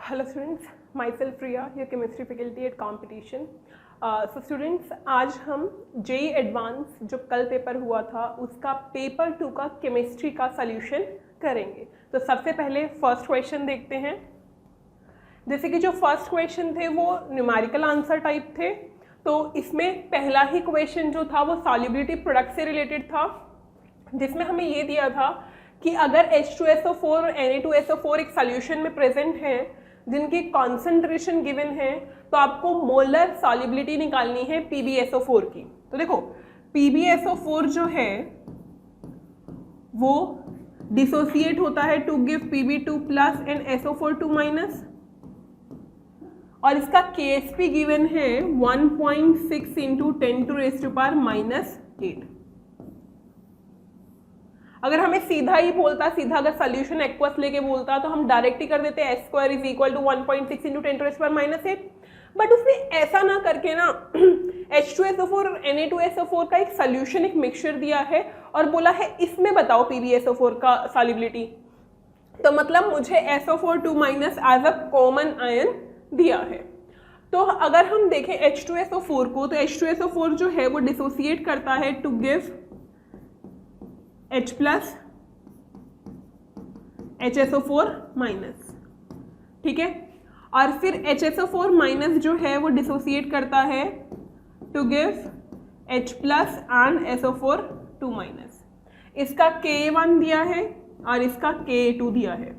Hello students, my self Priya, your chemistry faculty at competition. So students, आज हम JEE advance जो कल paper हुआ था उसका पेपर 2 का केमिस्ट्री का सॉल्यूशन करेंगे। तो सबसे पहले फर्स्ट क्वेश्चन देखते हैं। जैसे कि जो फर्स्ट क्वेश्चन थे वो न्यूमेरिकल आंसर टाइप थे, तो इसमें पहला ही क्वेश्चन जो था वो सॉल्युबिलिटी प्रोडक्ट से रिलेटेड था, जिसमें हमें ये दिया था कि अगर H2SO4 और Na2SO4 एक सॉल्यूशन में प्रेजेंट हैं जिनकी कॉन्सेंट्रेशन गिवन है, तो आपको मोलर सॉल्युबिलिटी निकालनी है PbSO4 की। तो देखो PbSO4 जो है वो डिसोसिएट होता है to give Pb2 plus and SO4 2 और इसका KSP गिवन है 1.6 इंटू 10⁻⁻8। अगर हमें सीधा ही बोलता, सीधा अगर सोल्यूशन एक्वस लेके बोलता तो हम डायरेक्ट ही कर देते S² is equal to 1.6 into 10⁻⁸। But उसने ऐसा ना करके ना H2SO4 और Na2SO4 का एक सोल्यूशन, एक मिक्सचर दिया है और बोला है इसमें बताओ PbSO4 का सॉल्युबिलिटी। तो मतलब मुझे SO4 2- as a common ion दिया है। तो अगर हम देखें H2SO4 को, तो H2SO4 जो है वो डिसोसिएट करता है to give H plus HSO4 minus, ठीक है। और फिर HSO4 माइनस जो है वो डिसोसिएट करता है to give H plus and SO4 2-। इसका K1 दिया है और इसका K2 दिया है।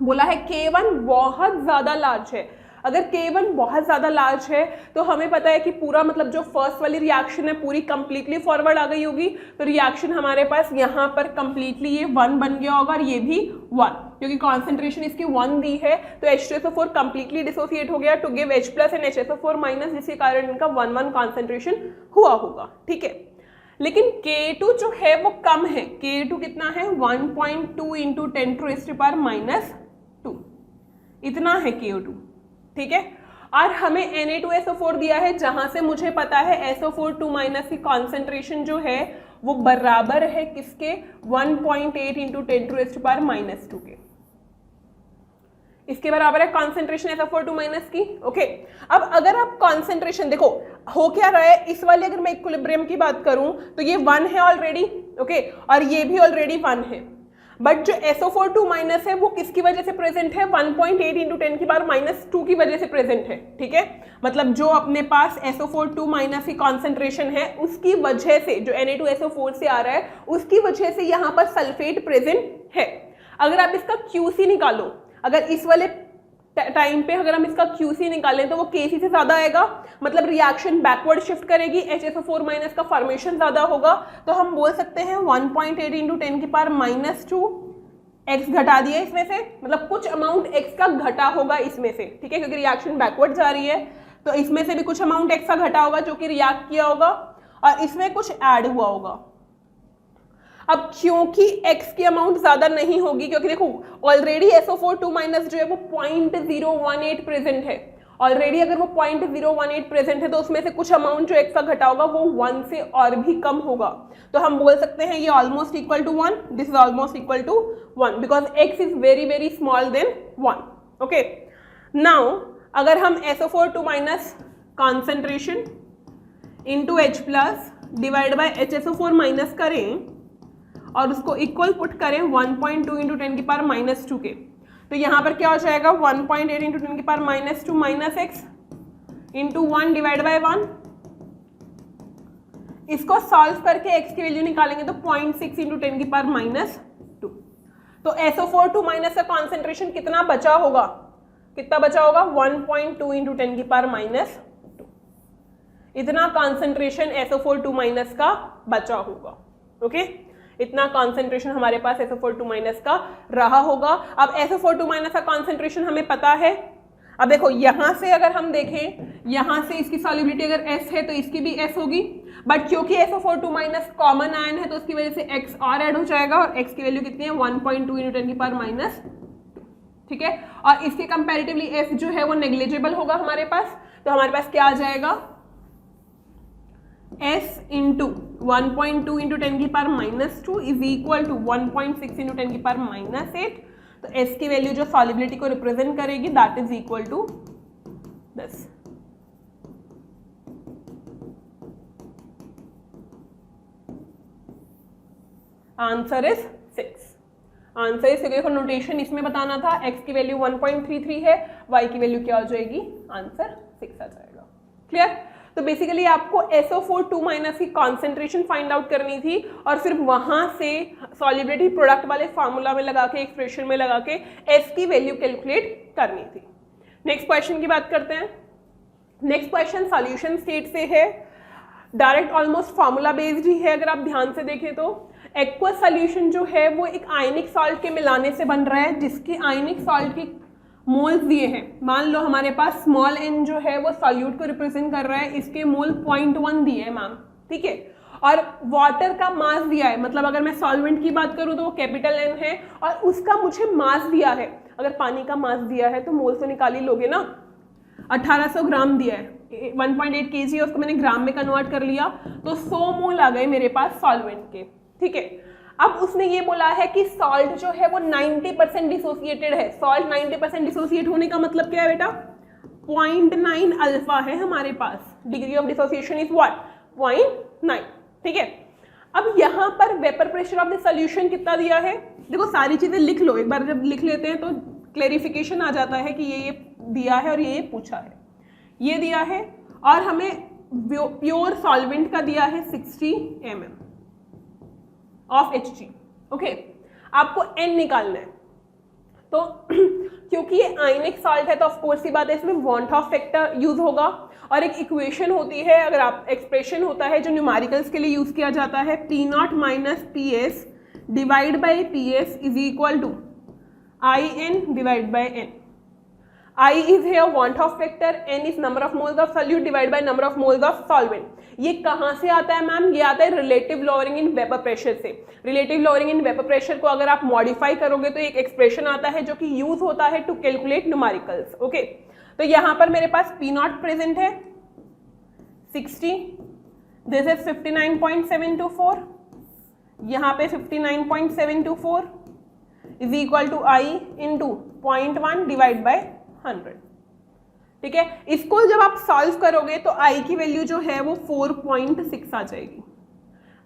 बोला है K1 बहुत ज़्यादा लार्ज है। अगर K1 बहुत ज़्यादा लार्ज है तो हमें पता है कि पूरा मतलब जो फर्स्ट वाली रिएक्शन है पूरी कंप्लीटली फॉरवर्ड आ गई होगी। तो रिएक्शन हमारे पास यहाँ पर कंप्लीटली ये 1 बन गया होगा और ये भी 1, क्योंकि कॉन्सेंट्रेशन इसकी 1 दी है। तो H2SO4 कंप्लीटली डिसोसिएट हो गया to give H plus and HSO4 minus, जिसके कारण इनका 1-1 कॉन्सेंट्रेशन हुआ होगा, ठीक है। लेकिन K2 जो है वो कम है। K2 कितना है? 1.2 इंटू 10⁻⁻², इतना है K2, ठीक है। और हमें Na2SO4 दिया है, जहां से मुझे पता है SO4 2- की कॉन्सेंट्रेशन जो है वो बराबर है किसके? 1.8 इंटू 10⁻⁻² के। इसके बराबर है कॉन्सेंट्रेशन SO4 2- की, ओके। अब अगर आप कॉन्सेंट्रेशन देखो हो क्या रहा है, इस वाले अगर मैं इक्विलिब्रियम की बात करूं तो ये 1 है ऑलरेडी, ओके, और ये भी ऑलरेडी 1 है। बट जो SO4 2- है वो किसकी वजह से प्रेजेंट है? 1.8 इंटू 10⁻⁻² की वजह से प्रेजेंट है, ठीक है। मतलब जो अपने पास SO4 2- की कॉन्सेंट्रेशन है उसकी वजह से, जो Na2SO4 से आ रहा है उसकी वजह से यहाँ पर सल्फेट प्रेजेंट है। अगर आप इसका QC निकालो, अगर इस वाले टाइम पे अगर हम इसका QC निकालें तो वो Kc से ज्यादा आएगा, मतलब रिएक्शन बैकवर्ड शिफ्ट करेगी, HSO4- का फॉर्मेशन ज्यादा होगा। तो हम बोल सकते हैं 1.8 इंटू 10⁻⁻², x घटा दिया इसमें से, मतलब कुछ अमाउंट x का घटा होगा इसमें से, ठीक है, क्योंकि रिएक्शन बैकवर्ड जा रही है तो इसमें से भी कुछ अमाउंट x का घटा होगा जो कि रिएक्ट किया होगा और इसमें कुछ ऐड हुआ होगा। अब क्योंकि x की अमाउंट ज्यादा नहीं होगी, क्योंकि देखो ऑलरेडी SO4 2- जो है वो 0.018 प्रेजेंट है ऑलरेडी। अगर वो 0.018 प्रेजेंट है तो उसमें से कुछ अमाउंट जो x का घटा होगा वो 1 से और भी कम होगा। तो हम बोल सकते हैं ये almost equal to 1, this is almost equal to 1 because x is very very small then 1, okay. Now अगर हम SO4 2- concentration into H plus divide by HSO4- करें और उसको इक्वल पुट करें 1.2 इंटू 10⁻⁻² के, तो यहाँ पर क्या हो जाएगा? 1.8 into 10⁻⁻² minus x into 1 divide bye 1। इसको सॉल्व करके x की वैल्यू निकालेंगे तो 0.6 इंटू 10⁻⁻²। तो SO4 2- का कॉन्सेंट्रेशन कितना बचा होगा? कितना बचा होगा? 1.2 इंटू 10⁻²। इतना कॉन्सेंट्रेशन SO4 2- का बचा होगा, ओके। इतना कॉन्सेंट्रेशन हमारे पास SO4 2- का रहा होगा। अब SO4 2- का कॉन्सेंट्रेशन हमें पता है। अब देखो यहां से अगर हम देखें, यहां से इसकी सॉल्युबिलिटी अगर S है तो इसकी भी S होगी, बट क्योंकि SO4 2- कॉमन आयन है तो उसकी वजह से x और ऐड हो जाएगा और x की वैल्यू कितनी है? 1.2 इंटू 10⁻², ठीक है। और इसके कंपैरेटिवली S जो है वो नेग्लिजिबल होगा हमारे पास, तो हमारे पास क्या आ जाएगा? S into 1.2 into 10⁻² is equal to 1.6 into 10⁻8। तो S की वैल्यू जो सॉल्युबिलिटी को रिप्रेजेंट करेगी that is equal to this. Answer is 6। Answer is, देखो नोटेशन इसमें बताना था, x की वैल्यू 1.33 है, y की वैल्यू क्या हो जाएगी, आंसर 6 आ जाएगा। क्लियर? तो बेसिकली आपको SO4 2- की कॉन्सेंट्रेशन फाइंड आउट करनी थी और फिर वहां से सॉल्युबिलिटी प्रोडक्ट वाले फार्मूला में लगा के, एक्सप्रेशन में लगा के S की वैल्यू कैलकुलेट करनी थी। नेक्स्ट क्वेश्चन की बात करते हैं। नेक्स्ट क्वेश्चन सॉल्यूशन स्टेट से है, डायरेक्ट ऑलमोस्ट फार्मूला बेस्ड ही है। अगर आप ध्यान से देखें तो एक्वस सॉल्यूशन जो है वो एक आयनिक सॉल्ट के मिलाने से बन रहा है, जिसकी आयनिक सॉल्ट की मोल्स दिए हैं। मान लो हमारे पास स्मॉल n जो है वो सॉल्यूट को रिप्रेजेंट कर रहा है, इसके मोल 0.1 दिए है मैम, ठीक है। और वाटर का मास दिया है, मतलब अगर मैं सॉल्वेंट की बात करूं तो वो कैपिटल N है और उसका मुझे मास दिया है। अगर पानी का मास दिया है तो मोल से निकाल ही लोगे ना। 1800 ग्राम दिया है, 1.8 kg है, उसको मैंने ग्राम में कन्वर्ट कर लिया तो 100 मोल आ गए मेरे पास सॉल्वेंट के, ठीक है। अब उसने ये बोला है कि सॉल्ट जो है वो 90% डिसोसिएटेड है। सॉल्ट 90% डिसोसिएट होने का मतलब क्या है बेटा, 0.9 अल्फा है हमारे पास। Degree of dissociation is what, 0.9, ठीक है। अब यहाँ पर vapour pressure of the solution कितना दिया है, देखो सारी चीजें लिख लो एक बार, जब लिख लेते हैं तो क्लेरिफिकेशन आ जाता है कि ये दिया है और ये पूछा है, ये दिया है और हमें प्योर सॉल्वेंट का दिया है 60 mm ऑफ Hg, ओके। आपको N निकालना है तो क्योंकि ये आयनिक सॉल्ट है तो ऑफ कोर्स की बात है इसमें वॉन ऑफ फैक्टर यूज होगा और एक इक्वेशन होती है, अगर आप एक्सप्रेशन होता है जो न्यूमेरिकल्स के लिए यूज किया जाता है, P0 - PS divide by PS is equal to IN divide by N। I is here want of factor, N is number of moles of solute divided by number of moles of solvent। ये कहाँ से आता है ma'am, ये आता है relative lowering in vapour pressure से। Relative lowering in vapour pressure को अगर आप मॉडिफाई करोगे तो एक एक्सप्रेशन आता है जो कि यूज होता है टू कैलकुलेट न्यूमेरिकल्स, ओके। तो यहाँ पर मेरे पास P0 प्रेजेंट है 60, दिस इज 59.724, यहाँ पे 59.724 is equal to I into 0.1 divide by 100, ठीक है। इसको जब आप सॉल्व करोगे तो I की वैल्यू जो है वो 4.6 आ जाएगी।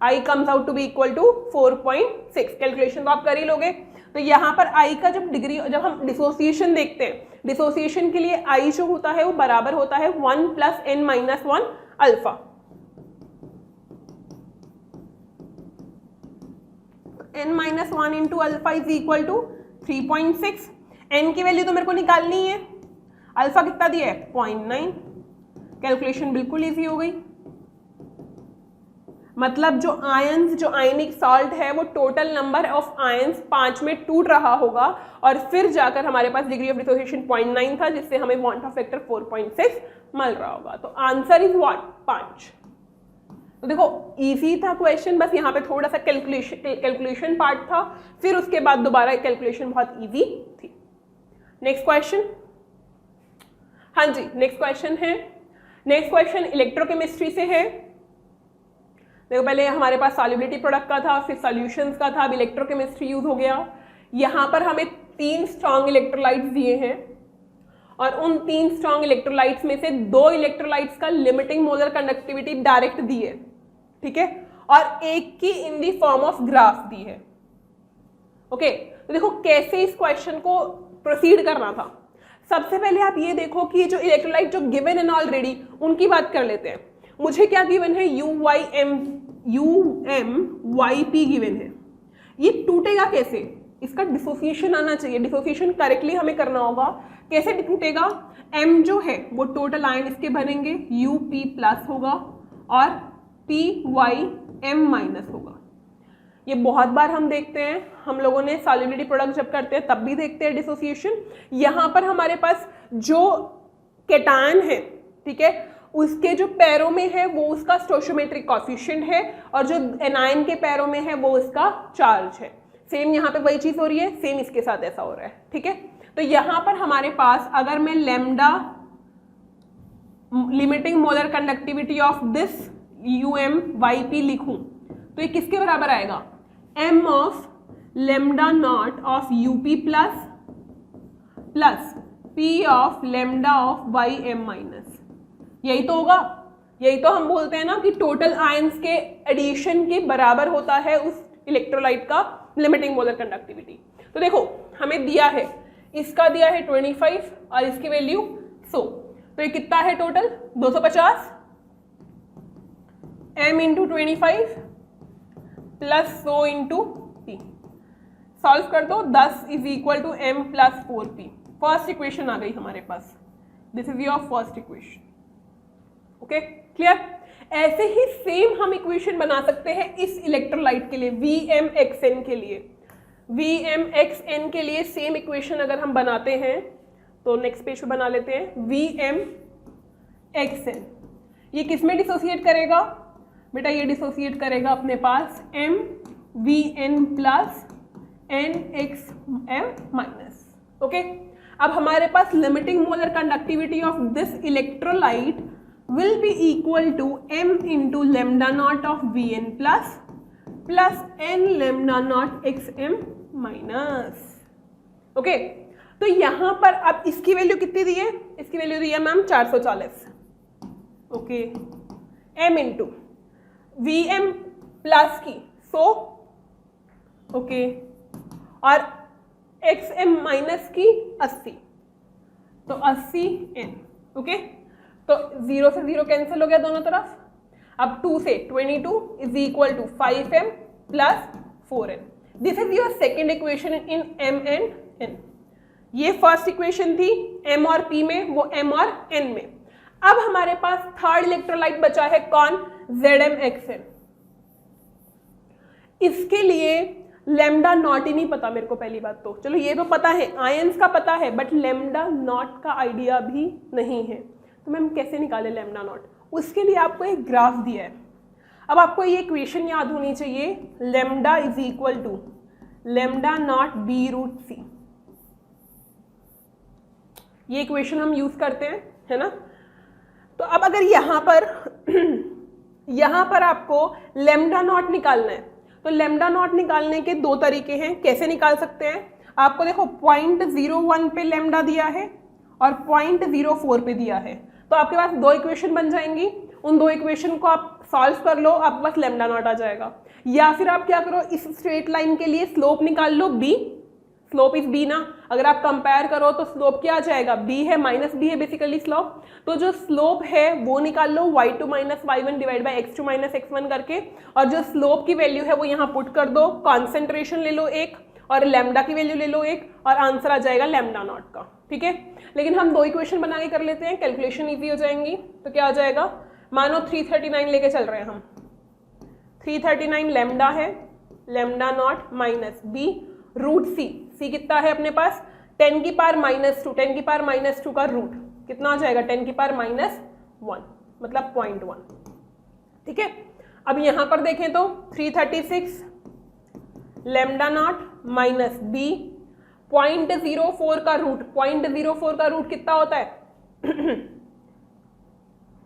I comes out to be equal to 4.6। Calculation तो आप कर ही लोगे। तो यहाँ पर I का जब डिग्री, जब हम डिसोसिएशन देखते हैं, डिसोसिएशन के लिए I जो होता है वो बराबर होता है 1 + N - 1 alpha. N - 1 into alpha is equal to 3.6। N की वैल्यू तो मेरे को निकालनी है, अल्फा कितना दिया है 0.9। कैलकुलेशन बिल्कुल इजी हो गई। मतलब जो आयंस, जो आयनिक सॉल्ट है वो टोटल नंबर ऑफ आयंस 5 में टूट रहा होगा और फिर जाकर हमारे पास डिग्री ऑफ डिसोसिएशन 0.9 था, जिससे हमें वॉन्ट ऑफ फैक्टर 4.6 मिल रहा होगा। तो आंसर इज व्हाट, 5। तो देखो इजी था क्वेश्चन, बस यहाँ पे थोड़ा सा कैलकुलेशन पार्ट था, फिर उसके बाद दोबारा कैलकुलेशन बहुत इजी थी। नेक्स्ट क्वेश्चन, हाँ जी नेक्स्ट क्वेश्चन है। नेक्स्ट क्वेश्चन इलेक्ट्रोकेमिस्ट्री से है। देखो पहले हमारे पास सॉल्युबिलिटी प्रोडक्ट का था, फिर सॉल्यूशंस का था, अब इलेक्ट्रोकेमिस्ट्री यूज हो गया। यहाँ पर हमें 3 स्ट्रॉन्ग इलेक्ट्रोलाइट्स दिए हैं और उन 3 स्ट्रॉन्ग इलेक्ट्रोलाइट्स में से 2 इलेक्ट्रोलाइट्स का लिमिटिंग मोलर कंडक्टिविटी डायरेक्ट दी है, ठीक है, और एक की इन दी फॉर्म ऑफ ग्राफ दी है, ओके। तो देखो कैसे इस क्वेश्चन को प्रोसीड करना था। सबसे पहले आप ये देखो कि ये जो इलेक्ट्रोलाइट जो गिवन है ऑलरेडी, उनकी बात कर लेते हैं। मुझे क्या गिवन है, UMYP गिवन है। ये टूटेगा कैसे, इसका डिसोसिएशन आना चाहिए। डिसोसिएशन करेक्टली हमें करना होगा। कैसे टूटेगा, M जो है वो टोटल आयन इसके बनेंगे, UP+ होगा और PYM- होगा। ये बहुत बार हम देखते हैं, हम लोगों ने सॉल्युबिलिटी प्रोडक्ट जब करते हैं तब भी देखते हैं डिसोसिएशन। यहाँ पर हमारे पास जो केटायन है, ठीक है, उसके जो पैरों में है वो उसका स्टोइचियोमेट्रिक कोएफिशिएंट है और जो एनायन के पैरों में है वो उसका चार्ज है। सेम यहाँ पे वही चीज हो रही है, सेम इसके साथ ऐसा हो रहा है, ठीक है। तो यहाँ पर हमारे पास अगर मैं lambda limiting molar conductivity of this UMYP लिखूं तो ये किसके बराबर आएगा, M of lambda naught of UP+ plus P of lambda of Y M minus, यही तो होगा, यही तो हम बोलते हैं ना कि टोटल आयंस के एडिशन के बराबर होता है उस इलेक्ट्रोलाइट का लिमिटिंग मोलर कंडक्टिविटी। तो देखो हमें दिया है, इसका दिया है 25 और इसकी वैल्यू 100, तो ये कितना है total 250 m into 25 plus 100 into p. Solve कर दो, 10 is equal to m plus 4p। First equation आ गई हमारे पास, this is your first equation. Okay clear. ऐसे ही सेम हम इक्वेशन बना सकते हैं इस इलेक्ट्रोलाइट के लिए, VmXn के लिए। VmXn के लिए सेम इक्वेशन अगर हम बनाते हैं तो नेक्स्ट पेज पे बना लेते हैं। VmXn ये किस में डिसोसिएट करेगा बेटा, ये डिसोसिएट करेगा अपने पास MVn plus NXm minus. Okay, अब हमारे पास limiting molar conductivity of this electrolyte will be equal to m into lambda naught of Vn plus n lambda naught xm minus। Okay, तो यहां पर अब इसकी वैल्यू कितनी दी है, इसकी वैल्यू दी है ma'am 440। Okay, m into Vm plus की 100, ओके, और xm माइनस की 80, तो 80 n। ओके, तो 0 से 0 कैंसिल हो गया दोनों तरफ। अब 2 से 22 is equal to 5m plus 4n। This is your second equation in m and n। ये फर्स्ट इक्वेशन थी m और p में, वो m और n में। अब हमारे पास थर्ड इलेक्ट्रोलाइट बचा है कौन, ZmXn। इसके लिए लेमडा नॉट ही नहीं पता मेरे को, पहली बात तो चलो ये तो पता है, आयंस का पता है, बट लेमडा नॉट का आइडिया भी नहीं है। तो मैम कैसे निकाले लेमडा नॉट, उसके लिए आपको एक ग्राफ दिया है। अब आपको ये इक्वेशन याद होनी चाहिए, lambda is equal to lambda naught B root C. ये इक्वेशन हम यूज करते हैं, है ना। तो अब अगर यहाँ पर आपको लेमडा नॉट निकालना है, तो लेमडा नॉट निकालने के दो तरीके हैं। कैसे निकाल सकते हैं, आपको देखो 0.01 पे लेमडा दिया है और 0.04 पे दिया है, तो आपके पास दो इक्वेशन बन जाएंगी। उन दो इक्वेशन को आप सॉल्व कर लो, आपके पास लेमडा नॉट आ जाएगा। या फिर आप क्या करो, इस स्ट्रेट लाइन के लिए स्लोप निकाल लो, b, स्लोप इज b ना। अगर आप कंपेयर करो तो स्लोप क्या आ जाएगा, b है, माइनस b है बेसिकली स्लोप। तो जो स्लोप है वो निकाल लो, y2 minus y1 divide by x2 minus x1 करके, और जो स्लोप की वैल्यू है वो यहाँ पुट कर दो, कॉन्सेंट्रेशन ले लो एक, और लेमडा की वैल्यू ले लो एक, और आंसर आ जाएगा लेमडा नॉट का। ठीक है, लेकिन हम दो इक्वेशन बना के कर लेते हैं, कैलकुलेशन इजी हो जाएंगी। तो क्या आ जाएगा, मानो 339 लेके चल रहे हैं हम, 339 लेमडा है, lambda naught minus B root C. C कितना है अपने पास, 10 की पावर माइनस 2, 10 की पावर माइनस 2 का रूट कितना आ जाएगा, 10 की पावर माइनस 1, मतलब 0.1। ठीक है, अब यहाँ पर देखें तो 336 लेमडा नॉट माइनस बी 0.04 का रूट, 0.04 का रूट कितना होता है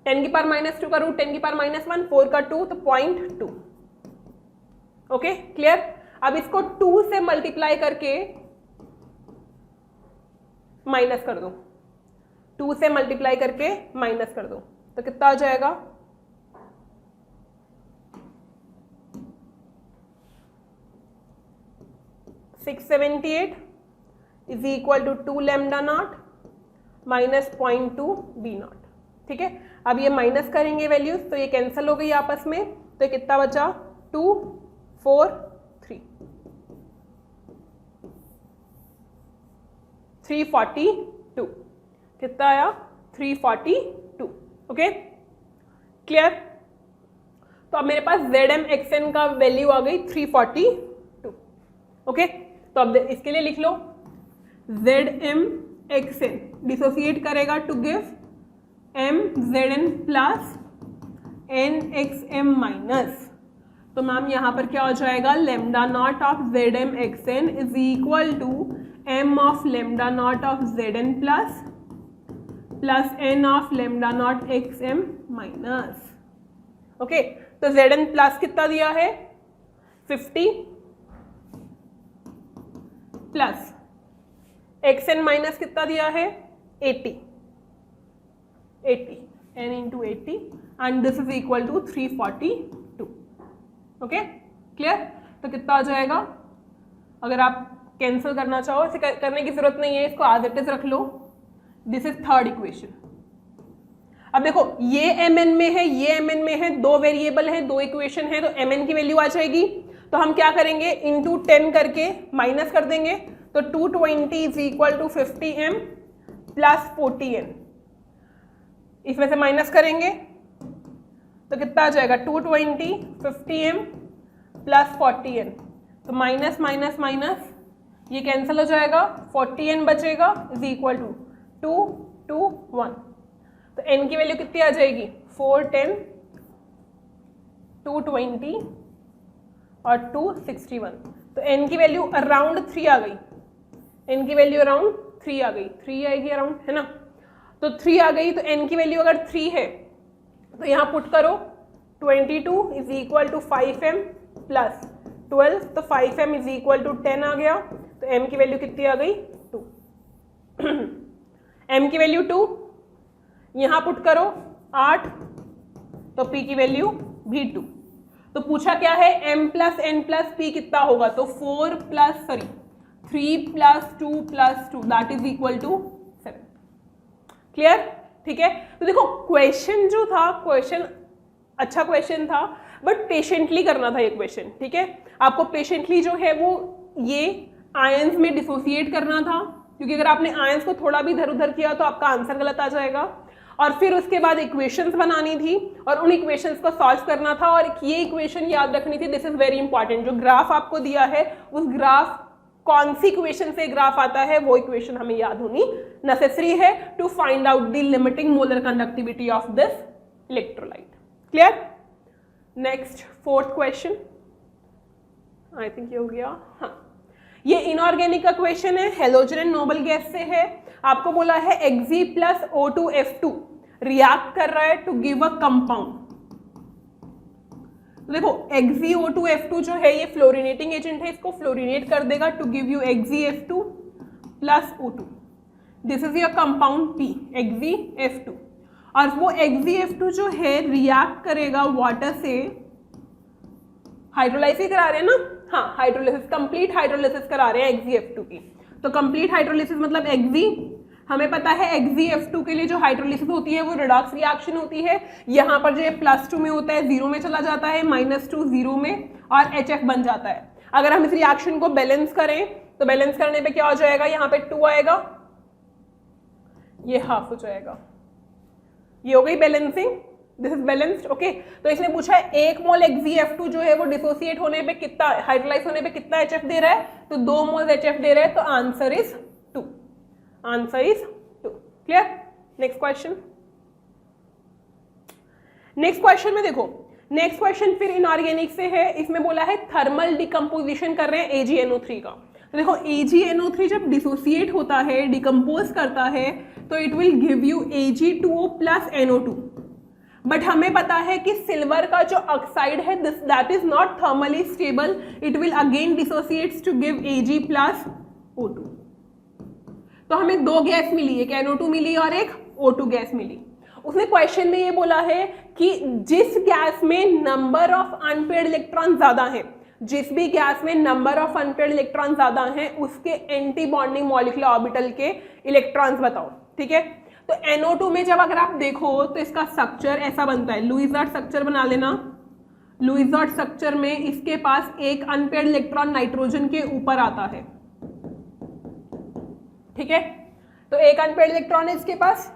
10 की पावर माइनस 2 का रूट 10 की पावर माइनस 1, 4 का 2, तो 0.2। Okay clear. अब इसको 2 से मल्टीप्लाई करके माइनस कर दो, 2 से मल्टीप्लाई करके माइनस कर दो, तो कितना आ जाएगा, $678 is equal to 2 lambda naught minus 0.2 B naught. ठीक है, अब ये माइनस करेंगे वैल्यूज, तो ये कैंसिल हो गई आपस में, तो कितना बचा, 2 4 3 342, कितना आया 342। Okay clear. तो अब मेरे पास ZmXn का वैल्यू आ गई 342। ओके, तो अब इसके लिए लिख लो ZmXn डिसोसिएट करेगा to give MZn plus NXm minus. तो मैम यहाँ पर क्या हो जाएगा, lambda naught of ZmXn is equal to m of lambda naught of Zn plus n of lambda naught xm minus. Okay, तो Zn प्लस कितना दिया है 50 प्लस xn माइनस कितना दिया है 80 n into 80 and this is equal to 342. Okay clear. तो कितना आ जाएगा, अगर आप कैंसिल करना चाहो, इसे करने की जरूरत नहीं है, इसको एज इट इज रख लो. This is third equation. अब देखो ये mn में है, ये mn में है, दो वेरिएबल है, दो इक्वेशन है, तो mn की वैल्यू आ जाएगी. तो हम क्या करेंगे, इंटू 10 करके माइनस कर देंगे. तो 220 is equal to 50m plus 40n. इसमें से माइनस करेंगे तो कितना आ जाएगा, 220 50m प्लस 40n. तो माइनस माइनस माइनस ये कैंसिल हो जाएगा, 40n बचेगा इज इक्वल टू 221. तो n की वैल्यू कितनी आ जाएगी, 410, 220 और 261. तो n की वैल्यू अराउंड 3 आ गई. n की वैल्यू अराउंड 3 आ गई, 3 आएगी अराउंड, है ना. तो 3 आ गई, तो n की वैल्यू अगर 3 है तो यहाँ पुट करो 22 is equal to 5m plus 12. तो 5m इज इक्वल टू 10 आ गया. तो m की वैल्यू कितनी आ गई, 2. m की वैल्यू 2, यहाँ पुट करो 8, तो p की वैल्यू भी 2. तो पूछा क्या है, m plus n plus p कितना होगा, तो 3 plus 2 plus 2 that is equal to 7. Clear. ठीक है. तो देखो क्वेश्चन जो था, क्वेश्चन अच्छा क्वेश्चन था, बट पेशेंटली करना था ये क्वेश्चन. ठीक है, आपको पेशेंटली जो है वो ये आयंस में डिसोसिएट करना था, क्योंकि अगर आपने आयंस को थोड़ा भी इधर उधर किया तो आपका आंसर गलत आ जाएगा. और फिर उसके बाद इक्वेशंस बनानी थी और उन इक्वेशंस को सॉल्व करना था. और ये इक्वेशन याद रखनी थी, दिस इज वेरी इंपॉर्टेंट. जो ग्राफ आपको दिया है उस ग्राफ कौन सी इक्वेशन से ग्राफ आता है वो इक्वेशन हमें याद होनी नेसेसरी है to find out the limiting molar conductivity of this electrolyte. Clear. Next fourth question, I think ये हो गया. हाँ, ये इनऑर्गेनिक का क्वेश्चन है, हेलोजन एंड नोबल गैस से है. आपको बोला है Xg प्लस O2F2 रिएक्ट कर रहा है टू गिव अ कंपाउंड. तो देखो XgO2F2 जो है ये फ्लोरिनेटिंग एजेंट है, इसको फ्लोरिनेट कर देगा to give you XgF2 plus O2. This is your compound P, XgF2. और वो XgF2 जो है रिएक्ट करेगा वाटर से, हाइड्रोलाइसिस करा रहे हैं ना, हाँ हाइड्रोलिसिस, कंप्लीट हाइड्रोलिसिस करा रहे हैं XgF2 की. तो कंप्लीट हाइड्रोलिसिस मतलब Xg, हमें पता है XgF2 के लिए जो हाइड्रोलिसिस होती है वो रिडॉक्स रिएक्शन होती है. यहाँ पर जो +2 में होता है 0 में चला जाता है, -2 0 में, और HF बन जाता है. अगर हम इस रिएक्शन को बैलेंस करें तो बैलेंस करने पे क्या हो जाएगा, यहाँ पे 2 आएगा, ये हाफ हो जाएगा. ये हो गई balancing, this is balanced. Okay. तो इसने पूछा है 1 मोल XgF2 जो है वो डिसोसिएट होने पे कितना, हाइड्रोलाइज होने पे कितना HF दे रहा है, तो 2 मोल HF दे रहा है. तो answer is 2. Answer is 2. Clear. Next question. Next question में देखो, नेक्स्ट क्वेश्चन फिर इनऑर्गेनिक से है. इसमें बोला है थर्मल डिकम्पोजिशन कर रहे हैं AgNO3 का. तो देखो AgNO3 जब डिसोसिएट होता है, डिकम्पोज करता है, तो it will give you Ag2O plus NO2. But हमें पता है कि सिल्वर का जो ऑक्साइड है that is not thermally stable, it will again dissociates to give Ag plus O2. तो हमें 2 गैस मिली, एक NO2 मिली और एक O2 गैस मिली. उसने क्वेश्चन में ये बोला है कि जिस गैस में नंबर ऑफ अनपेयर्ड इलेक्ट्रॉन ज्यादा हैं, जिस भी गैस में नंबर ऑफ अनपेयर्ड इलेक्ट्रॉन ज्यादा हैं उसके एंटी बॉन्डिंग मॉलिक्यूलर ऑर्बिटल के इलेक्ट्रॉन्स बताओ. ठीक है. तो NO2 में जब अगर आप देखो तो इसका स्ट्रक्चर ऐसा बनता है, लुईस-डॉट स्ट्रक्चर बना लेना. लुईस-डॉट स्ट्रक्चर में इसके पास एक अनपेयर्ड इलेक्ट्रॉन नाइट्रोजन के ऊपर आता है. ठीक है. तो एक अनपेयर्ड इलेक्ट्रॉन है इसके पास.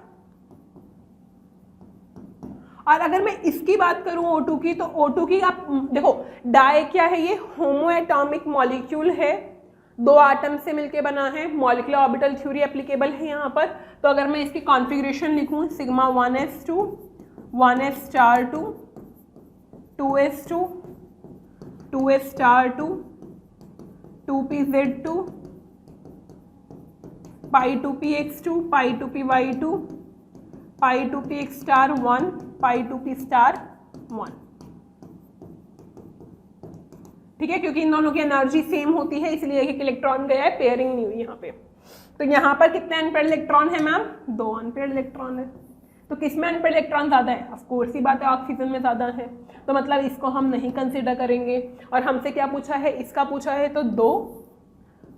और अगर मैं इसकी बात करूं O2 की, तो O2 की आप देखो डाई क्या है, ये होमो एटॉमिक मॉलिक्यूल है, 2 एटम से मिलके बना है. मॉलिक्यूलर ऑर्बिटल थ्योरी एप्लीकेबल है यहाँ पर. तो अगर मैं इसकी कॉन्फ़िगरेशन लिखूं, sigma 1s2 1s*2 2s2 2s*2 2pz2 pi2px2 pi2py2 pi2px*1 pi2p*1. ठीक है, क्योंकि इन दोनों की एनर्जी सेम होती है इसलिए एक इलेक्ट्रॉन गया है, पेयरिंग नहीं हुई यहाँ पे. तो यहाँ पर कितने अनपेयर्ड इलेक्ट्रॉन है मैम? 2 अनपेयर्ड इलेक्ट्रॉन है। तो किसमें अनपेयर्ड इलेक्ट्रॉन ज़्यादा है? ऑफ कोर्स ही बात है, ऑक्सीजन में ज़्यादा है, तो मतलब इसको हम नहीं कंसिडर करेंगे। और हमसे क्या पूछा है? इसका पूछा है, तो 2,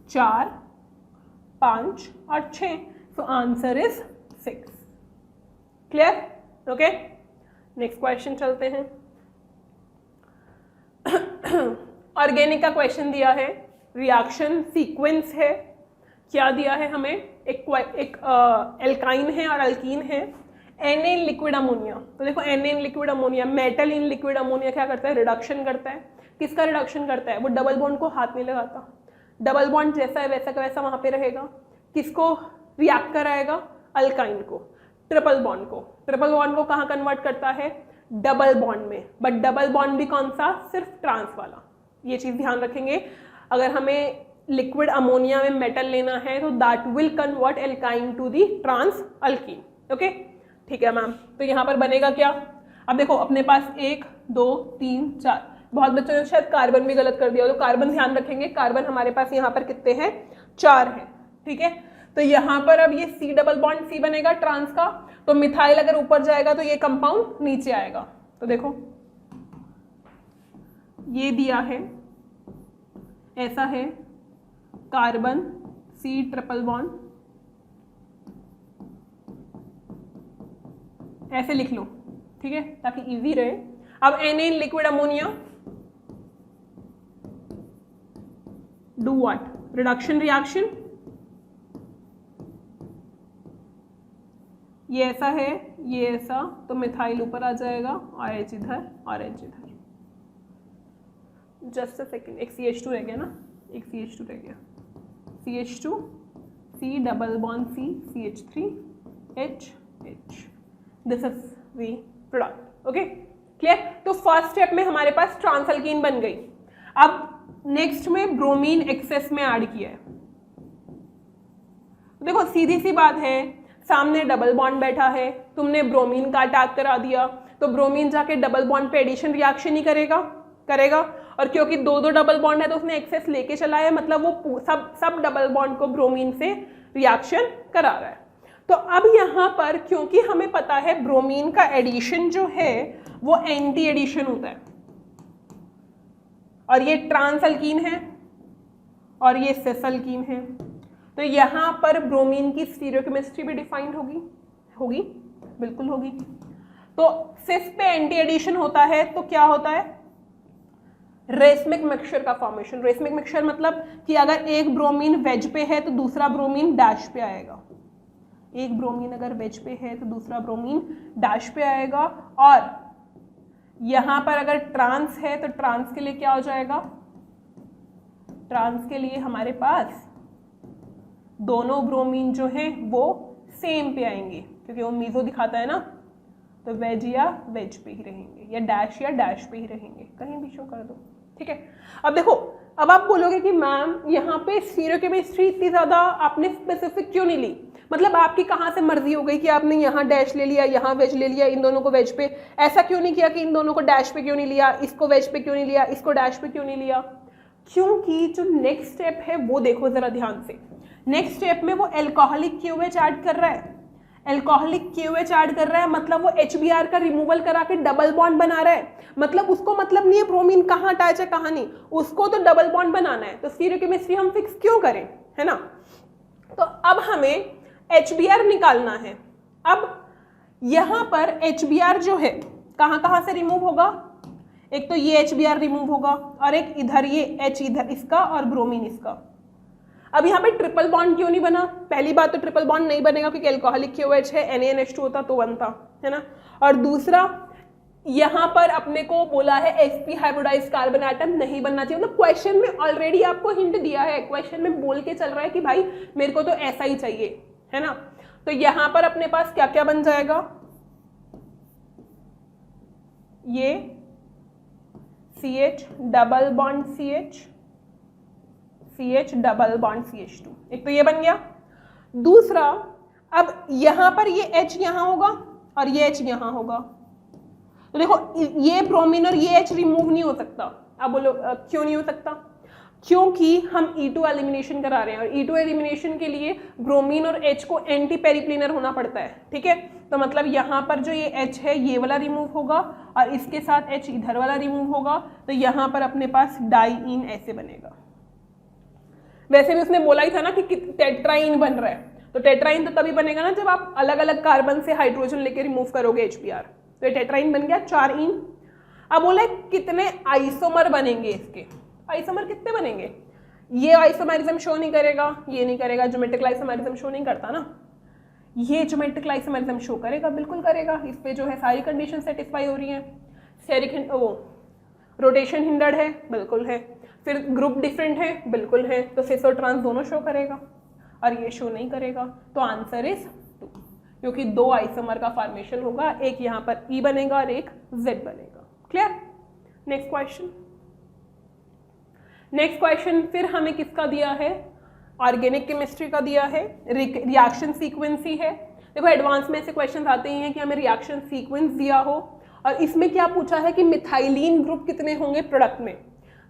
4, 5 और 6, so answer is 6। Clear? Okay, next question चलते हैं। ऑर्गेनिक का क्वेश्चन दिया है, रिएक्शन सीक्वेंस है, क्या दिया है हमें? एक एल्काइन है और अल्कीन है, Na इन लिक्विड अमोनिया। तो देखो Na in liquid ammonia, metal in liquid ammonia क्या करता है? रिडक्शन करता है। किसका रिडक्शन करता है? वो डबल बॉन्ड को हाथ नहीं लगाता, डबल बॉन्ड जैसा है वैसा का वैसा वहाँ पे रहेगा। किसको रिएक्ट कराएगा? अल्काइन को। ट्रिपल बॉन्ड को कहाँ कन्वर्ट करता है? डबल बॉन्ड में। बट डबल बॉन्ड भी कौन सा? सिर्फ ट्रांस वाला। ये चीज़ ध्यान रखेंगे। अगर हमें लिक्विड अमोनिया में मेटल लेना है तो that will convert alkyne to the trans alkene. Okay, ठीक है मैम। तो यहाँ पर बनेगा क्या? अब देखो अपने पास 1, 2, 3, 4, बहुत बच्चों ने शायद कार्बन भी गलत कर दिया, तो कार्बन ध्यान रखेंगे। कार्बन हमारे पास यहाँ पर कितने हैं? 4 हैं। ठीक है, तो यहाँ पर अब ये C डबल बॉन्ड C बनेगा ट्रांस का, तो मिथाइल अगर ऊपर जाएगा तो ये कंपाउंड नीचे आएगा। तो देखो ये दिया है, ऐसा है कार्बन C ट्रिपल बॉन्ड, ऐसे लिख लो, ठीक है, ताकि इजी रहे। अब Na in liquid ammonia, do what? Reduction reaction. ये ऐसा है, ये ऐसा, तो मिथाइल ऊपर आ जाएगा और H इधर और H इधर। जस्ट अ सेकेंड, एक CH2 रह गया ना, एक CH2 रह गया, CH2 C double bond C CH3 H H, this is the product. Okay, clear? तो फर्स्ट स्टेप में हमारे पास ट्रांसअल्कीन बन गई। अब नेक्स्ट में ब्रोमीन एक्सेस में ऐड किया है। देखो सीधी सी बात है, सामने डबल बॉन्ड बैठा है, तुमने ब्रोमीन का अटैक करा दिया, तो ब्रोमीन जाके डबल बॉन्ड पे एडिशन रिएक्शन ही करेगा। और क्योंकि 2 डबल बॉन्ड है तो उसने एक्सेस लेके चला है, मतलब वो सब डबल बॉन्ड को ब्रोमीन से रिएक्शन करा रहा है। तो अब यहाँ पर क्योंकि हमें पता है ब्रोमीन का एडिशन जो है वो एंटी एडिशन होता है, और ये ट्रांसअल्कीन है और ये सिसअल्कीन है, तो यहाँ पर ब्रोमीन की स्टीरियोकेमिस्ट्री भी डिफाइंड होगी, बिल्कुल होगी। तो सिस पे एंटी एडिशन होता है तो क्या होता है? रेसमिक मिक्सचर का फॉर्मेशन। रेसमिक मिक्सचर मतलब कि अगर एक ब्रोमीन वेज पे है तो दूसरा ब्रोमीन डैश पे आएगा, एक ब्रोमीन अगर वेज पे है तो दूसरा ब्रोमीन डैश पे आएगा। और यहाँ पर अगर ट्रांस है तो ट्रांस के लिए क्या हो जाएगा? ट्रांस के लिए हमारे पास दोनों ब्रोमीन जो हैं वो सेम पे आएंगे, क्योंकि वो मीजो दिखाता है ना, तो वेज या वेज पे ही रहेंगे, या डैश पे ही रहेंगे, कहीं भी शो कर दो। ठीक है, अब देखो, अब आप बोलोगे कि मैम यहाँ पे स्टीरियोकेमिस्ट्री इतनी ज़्यादा आपने स्पेसिफिक क्यों नहीं ली? मतलब आपकी कहाँ से मर्जी हो गई कि आपने यहाँ डैश ले लिया, यहाँ वेज ले लिया, इन दोनों को वेज पे, ऐसा क्यों नहीं किया कि इन दोनों को डैश पे क्यों नहीं लिया, इसको वेज पे क्यों नहीं लिया, इसको डैश पे क्यों नहीं लिया? क्योंकि जो नेक्स्ट स्टेप है वो देखो जरा ध्यान से। नेक्स्ट स्टेप में वो एल्कोहलिक क्यूएच ऐड कर रहा है, एल्कोहलिक क्यूएच ऐड कर रहा है, मतलब वो HBr का रिमूवल करा के डबल बॉन्ड बना रहा है। मतलब उसको मतलब नहीं है ब्रोमीन कहाँ अटैच है कहाँ नहीं, उसको तो डबल बॉन्ड बनाना है। तो स्टीरियोकेमिस्ट्री हम फिक्स क्यों करें, है ना? तो अब हमें HBr निकालना है। अब यहाँ पर HBr जो है कहाँ कहाँ से रिमूव होगा? एक तो ये HBr रिमूव होगा और एक इधर ये H इधर इसका और ब्रोमीन इसका। अब यहाँ पे ट्रिपल बॉन्ड क्यों नहीं बना? पहली बात तो ट्रिपल बॉन्ड नहीं बनेगा क्योंकि एल्कोहलिक क्यूएच है, NaNH2 होता तो बनता, है ना? और दूसरा यहाँ पर अपने को बोला है sp हाइब्रिडाइज्ड कार्बन एटम नहीं बनना चाहिए। मतलब क्वेश्चन में ऑलरेडी आपको हिंट दिया है, क्वेश्चन में बोल के चल रहा है कि भाई मेरे को तो ऐसा ही चाहिए, है ना? तो यहाँ पर अपने पास क्या क्या बन जाएगा? ये CH double bond CH double bond CH2, एक तो ये बन गया। दूसरा, अब यहाँ पर ये H यहाँ होगा और ये H यहाँ होगा, तो देखो ये ब्रोमीन और ये H रिमूव नहीं हो सकता। अब बोलो क्यों नहीं हो सकता? क्योंकि हम E2 एलिमिनेशन करा रहे हैं और E2 एलिमिनेशन के लिए ब्रोमीन और H को एंटी पेरिप्लिनर होना पड़ता है, ठीक है। तो मतलब यहाँ पर जो ये H है ये वाला रिमूव होगा और इसके साथ H इधर वाला रिमूव होगा, तो यहाँ पर अपने पास डाईइन ऐसे बनेगा। वैसे भी उसने बोला ही था ना कि टेट्राइन बन रहा है, तो टेट्राइन तो तभी बनेगा ना जब आप अलग अलग कार्बन से हाइड्रोजन लेके रिमूव करोगे HBr, तो ये टेट्राइन बन गया 4 इन। अब बोला कितने आइसोमर बनेंगे इसके, आइसोमर कितने बनेंगे, ये आइसोमेरिज्म शो नहीं करेगा, ये नहीं करेगा, ज्योमेट्रिकल आइसोमेरिज्म शो नहीं करता ना, ये ज्योमेट्रिकल आइसोमेरिज्म शो करेगा, बिल्कुल करेगा। इस पे जो है सारी कंडीशन सेटिस्फाई हो रही हैं। स्टेरिक वो रोटेशन हिंडर्ड है, बिल्कुल है। फिर ग्रुप डिफरेंट है, बिल्कुल है। तो सिस और ट्रांस दोनों शो करेगा और ये शो नहीं करेगा, तो आंसर इज 2, क्योंकि 2 आइसोमर का फॉर्मेशन होगा, एक यहाँ पर E बनेगा और एक Z बनेगा। Clear? Next question. Next question फिर हमें किसका दिया है, ऑर्गेनिक केमिस्ट्री का दिया है, रिएक्शन सीक्वेंस ही है। देखो एडवांस में ऐसे क्वेश्चन आते ही हैं कि हमें रिएक्शन सीक्वेंस दिया हो, और इसमें क्या पूछा है कि मिथाइलिन ग्रुप कितने होंगे प्रोडक्ट में।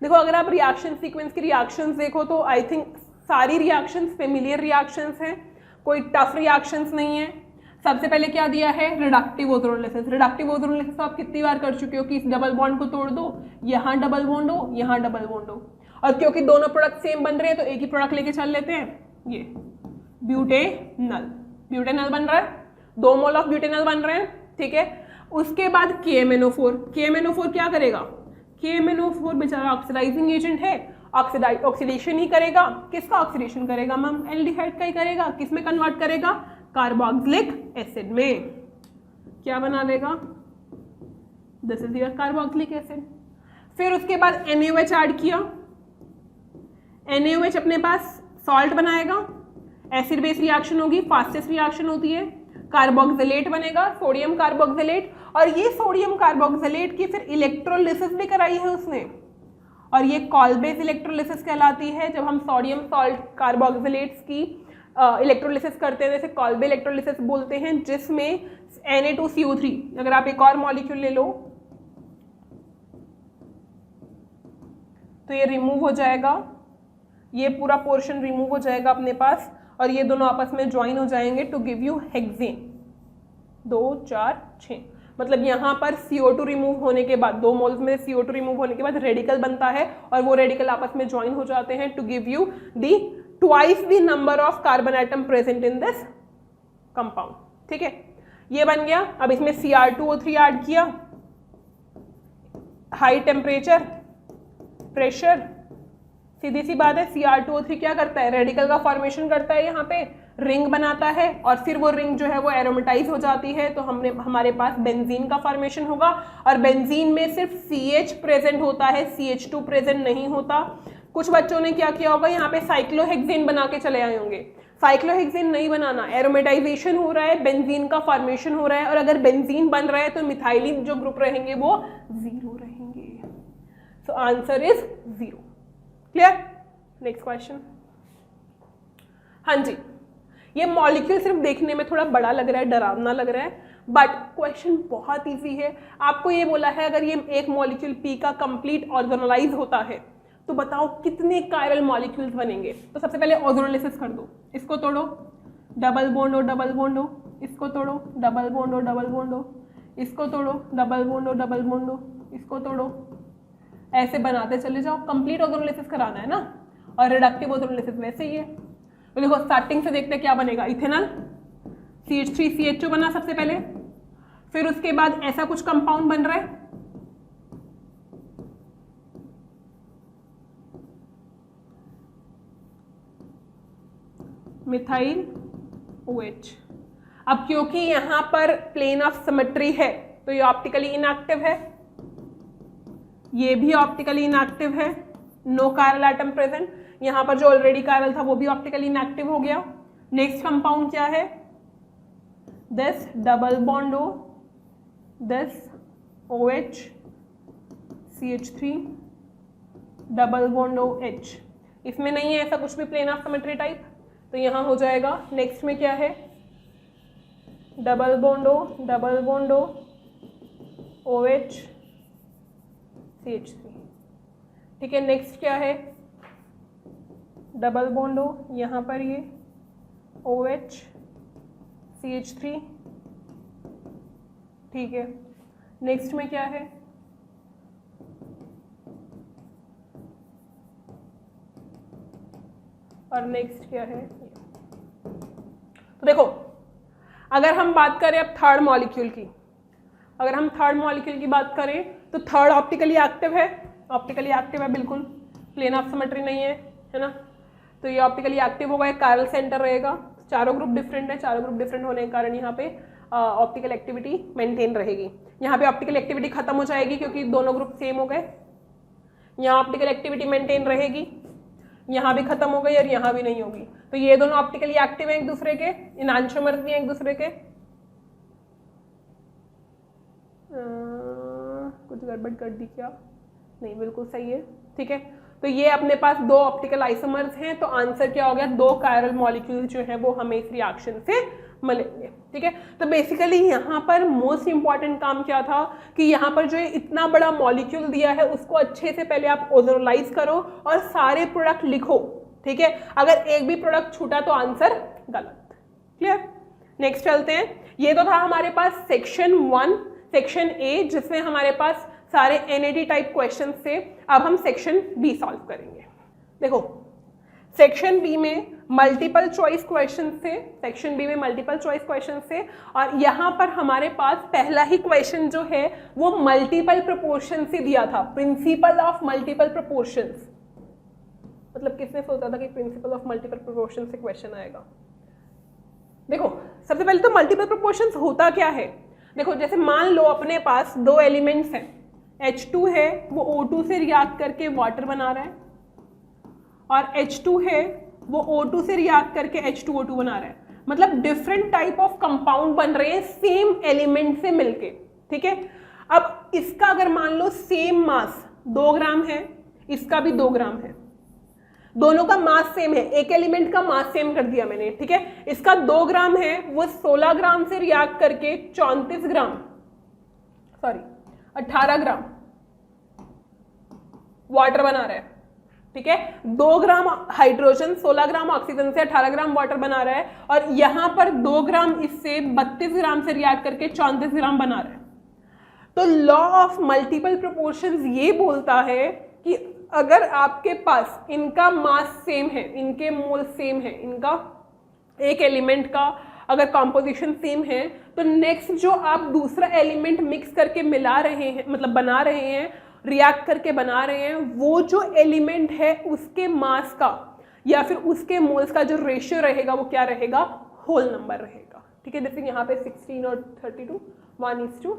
देखो अगर आप रिएक्शन सीक्वेंस की रिएक्शंस देखो तो आई थिंक सारी रिएक्शंस फेमिलियर रिएक्शंस हैं, कोई टफ रिएक्शंस नहीं है। सबसे पहले क्या दिया है, रिडक्टिव ओजोनोलिसिस। रिडक्टिव ओजोनोलिसिस तो आप कितनी बार कर चुके हो कि इस डबल बॉन्ड को तोड़ दो, यहाँ डबल बॉन्ड हो, यहाँ डबल बॉन्ड हो, और क्योंकि दोनों प्रोडक्ट सेम बन रहे हैं तो एक ही प्रोडक्ट लेके चल लेते हैं, ये ब्यूटेनल, ब्यूटेनल बन रहा है, 2 मोल ऑफ ब्यूटेनल बन रहे हैं, ठीक है। उसके बाद KMnO4, KMnO4 क्या करेगा, KMnO4 बेचारा ऑक्सीडाइजिंग एजेंट है, ऑक्सीडेशन ही करेगा। किसका ऑक्सीडेशन करेगा मैम, एल्डिहाइड का ही करेगा। किस में कन्वर्ट करेगा, कार्बोक्सिलिक एसिड में। क्या बना देगा, this is your carboxylic acid. फिर उसके बाद NaOH ऐड किया, NaOH अपने पास सॉल्ट बनाएगा, एसिड बेस रिएक्शन होगी, फास्टेस्ट रिएक्शन होती है, कार्बोक्सिलेट बनेगा, सोडियम कार्बोक्सिलेट। और ये सोडियम कार्बोक्सिलेट की फिर इलेक्ट्रोलिसिस भी कराई है उसने, और ये कॉलबेस इलेक्ट्रोलिसिस कहलाती है। जब हम सोडियम सॉल्ट कार्बोक्सिलेट्स की इलेक्ट्रोलिसिस करते हैं, जैसे कॉलबे इलेक्ट्रोलिसिस बोलते हैं, जिसमें Na2CO3, अगर आप एक और मॉलिक्यूल ले लो तो ये रिमूव हो जाएगा, ये पूरा पोर्शन रिमूव हो जाएगा अपने पास, और ये दोनों आपस में ज्वाइन हो जाएंगे टू गिव यू हेक्सेन 2 4 6। मतलब यहाँ पर CO2 रिमूव होने के बाद, 2 मोल्स में CO2 रिमूव होने के बाद रेडिकल बनता है, और वो रेडिकल आपस में ज्वाइन हो जाते हैं to give you the twice the number of carbon atom present in this compound, ठीक है। ये बन गया। अब इसमें Cr2O3 ऐड किया, हाई टेम्परेचर प्रेशर, सीधी सी बात है, Cr2O3 क्या करता है, रेडिकल का फॉर्मेशन करता है, यहाँ पे रिंग बनाता है, और फिर वो रिंग जो है वो एरोमेटाइज हो जाती है, तो हमारे पास बेंजीन का फॉर्मेशन होगा। और बेंजीन में सिर्फ CH प्रेजेंट होता है, CH2 प्रेजेंट नहीं होता। कुछ बच्चों ने क्या किया होगा, यहाँ पे साइक्लोहेक्सेन बना के चले आए होंगे। साइक्लोहेक्सेन नहीं बनाना, एरोमेटाइजेशन हो रहा है, बेंजीन का फॉर्मेशन हो रहा है, और अगर बेंजीन बन रहा है तो मिथाइलिन जो ग्रुप रहेंगे वो 0 रहेंगे। So answer is 0। Clear? Next question. हाँ जी, ये मॉलिक्यूल सिर्फ देखने में थोड़ा बड़ा लग रहा है, डरावना लग रहा है, बट क्वेश्चन बहुत इजी है। आपको ये बोला है अगर ये एक मॉलिक्यूल P का कंप्लीट ऑर्गेनालाइज होता है तो बताओ कितने कायरल मॉलिक्यूल्स बनेंगे। तो सबसे पहले ऑर्गेनालिसिस कर दो, इसको तोड़ो, डबल बॉन्ड हो, डबल बॉन्ड हो, इसको तोड़ो, डबल बॉन्ड हो, डबल बॉन्ड हो, इसको तोड़ो, डबल बॉन्ड हो, डबल बॉन्ड हो, इसको तोड़ो, ऐसे बनाते चले जाओ। कंप्लीट ऑर्गेनालिसिस कराना है ना, और रिडक्टिव ऑर्गेनालिसिस वैसे ही है। तो देखो स्टार्टिंग से देखते हैं क्या बनेगा, इथेनॉल CH3CH2 बना सबसे पहले, फिर उसके बाद ऐसा कुछ कंपाउंड बन रहा है, मिथाइल OH। अब क्योंकि यहां पर प्लेन ऑफ सिमेट्री है तो ये ऑप्टिकली इनएक्टिव है, ये भी ऑप्टिकली इनएक्टिव है, नो कायरल एटम प्रेजेंट। यहाँ पर जो ऑलरेडी कायरल था वो भी ऑप्टिकली इनएक्टिव हो गया। नेक्स्ट कंपाउंड क्या है, this double bond O, this OH CH3 double bond OH। इसमें नहीं है ऐसा कुछ भी प्लेन ऑफ सिमेट्री टाइप, तो यहाँ हो जाएगा। नेक्स्ट में क्या है, double bond O, double bond O, OH CH3, ठीक है। नेक्स्ट क्या है, डबल बॉन्ड हो, यहाँ पर ये OH CH3, ठीक है। नेक्स्ट में क्या है, और नेक्स्ट क्या है, तो देखो अगर हम बात करें अब थर्ड मॉलिक्यूल की, अगर हम थर्ड मॉलिक्यूल की बात करें तो थर्ड ऑप्टिकली एक्टिव है, ऑप्टिकली एक्टिव है बिल्कुल, प्लेन ऑफ सिमेट्री नहीं है ना, तो ये ऑप्टिकली एक्टिव होगा, एक कायरल सेंटर रहेगा, चारों ग्रुप डिफरेंट है, चारों ग्रुप डिफरेंट होने के कारण यहाँ पे ऑप्टिकल एक्टिविटी मेंटेन रहेगी। यहाँ पे ऑप्टिकल एक्टिविटी खत्म हो जाएगी क्योंकि दोनों ग्रुप सेम हो गए, यहाँ ऑप्टिकल एक्टिविटी मेंटेन रहेगी, यहाँ भी खत्म हो गई और यहाँ भी नहीं होगी, तो ये दोनों ऑप्टिकली एक्टिव हैं एक दूसरे के, इनांशोमर्स भी हैं एक दूसरे के। कुछ गड़बड़ कर दी क्या, नहीं बिल्कुल सही है, ठीक है। तो ये अपने पास दो ऑप्टिकल आइसोमर्स हैं, तो आंसर क्या हो गया, दो कायरल मॉलिक्यूल जो है वो हमें इस रिएक्शन से मिलेंगे, ठीक है। तो बेसिकली यहाँ पर मोस्ट इंपॉर्टेंट काम क्या था कि यहाँ पर जो इतना बड़ा मॉलिक्यूल दिया है उसको अच्छे से पहले आप ओजोनलाइज करो और सारे प्रोडक्ट लिखो, ठीक है। अगर एक भी प्रोडक्ट छूटा तो आंसर गलत, क्लियर। नेक्स्ट चलते हैं, ये तो था हमारे पास सेक्शन 1, सेक्शन ए, जिसमें हमारे पास सारे NAD टाइप क्वेश्चन थे। अब हम सेक्शन बी सॉल्व करेंगे। देखो सेक्शन बी में मल्टीपल चॉइस क्वेश्चन थे, सेक्शन बी में मल्टीपल चॉइस क्वेश्चन थे, और यहाँ पर हमारे पास पहला ही क्वेश्चन जो है वो मल्टीपल प्रोपोर्शन से दिया था, प्रिंसिपल ऑफ मल्टीपल प्रोपोर्शंस। मतलब किसने सोचा था कि प्रिंसिपल ऑफ मल्टीपल प्रोपोर्शन से क्वेश्चन आएगा। देखो सबसे पहले तो मल्टीपल प्रोपोर्शंस होता क्या है, देखो जैसे मान लो अपने पास दो एलिमेंट्स हैं, H2 है वो O2 से रिएक्ट करके वाटर बना रहा है, और H2 है वो O2 से रिएक्ट करके H2O2 बना रहा है, मतलब डिफरेंट टाइप ऑफ कंपाउंड बन रहे हैं सेम एलिमेंट से मिलके, ठीक है। अब इसका अगर मान लो सेम मास 2 ग्राम है, इसका भी 2 ग्राम है, दोनों का मास सेम है, एक एलिमेंट का मास सेम कर दिया मैंने, ठीक है। इसका 2 ग्राम है, वो 16 ग्राम से रिएक्ट करके 18 ग्राम वाटर बना रहा है, ठीक है। 2 ग्राम हाइड्रोजन 16 ग्राम ऑक्सीजन से 18 ग्राम वाटर बना रहा है, और यहां पर 2 ग्राम इससे 32 ग्राम से रिएक्ट करके 34 ग्राम बना रहा है। तो लॉ ऑफ मल्टीपल प्रोपोर्शंस ये बोलता है कि अगर आपके पास इनका मास सेम है, इनके मोल सेम है, इनका एक एलिमेंट का अगर कॉम्पोजिशन सेम है, तो नेक्स्ट जो आप दूसरा एलिमेंट मिक्स करके मिला रहे हैं, मतलब बना रहे हैं, रिएक्ट करके बना रहे हैं, वो जो एलिमेंट है उसके मास का या फिर उसके मोल्स का जो रेशियो रहेगा वो क्या रहेगा, होल नंबर रहेगा, ठीक है। जैसे यहाँ पे 16 और 32 1:2,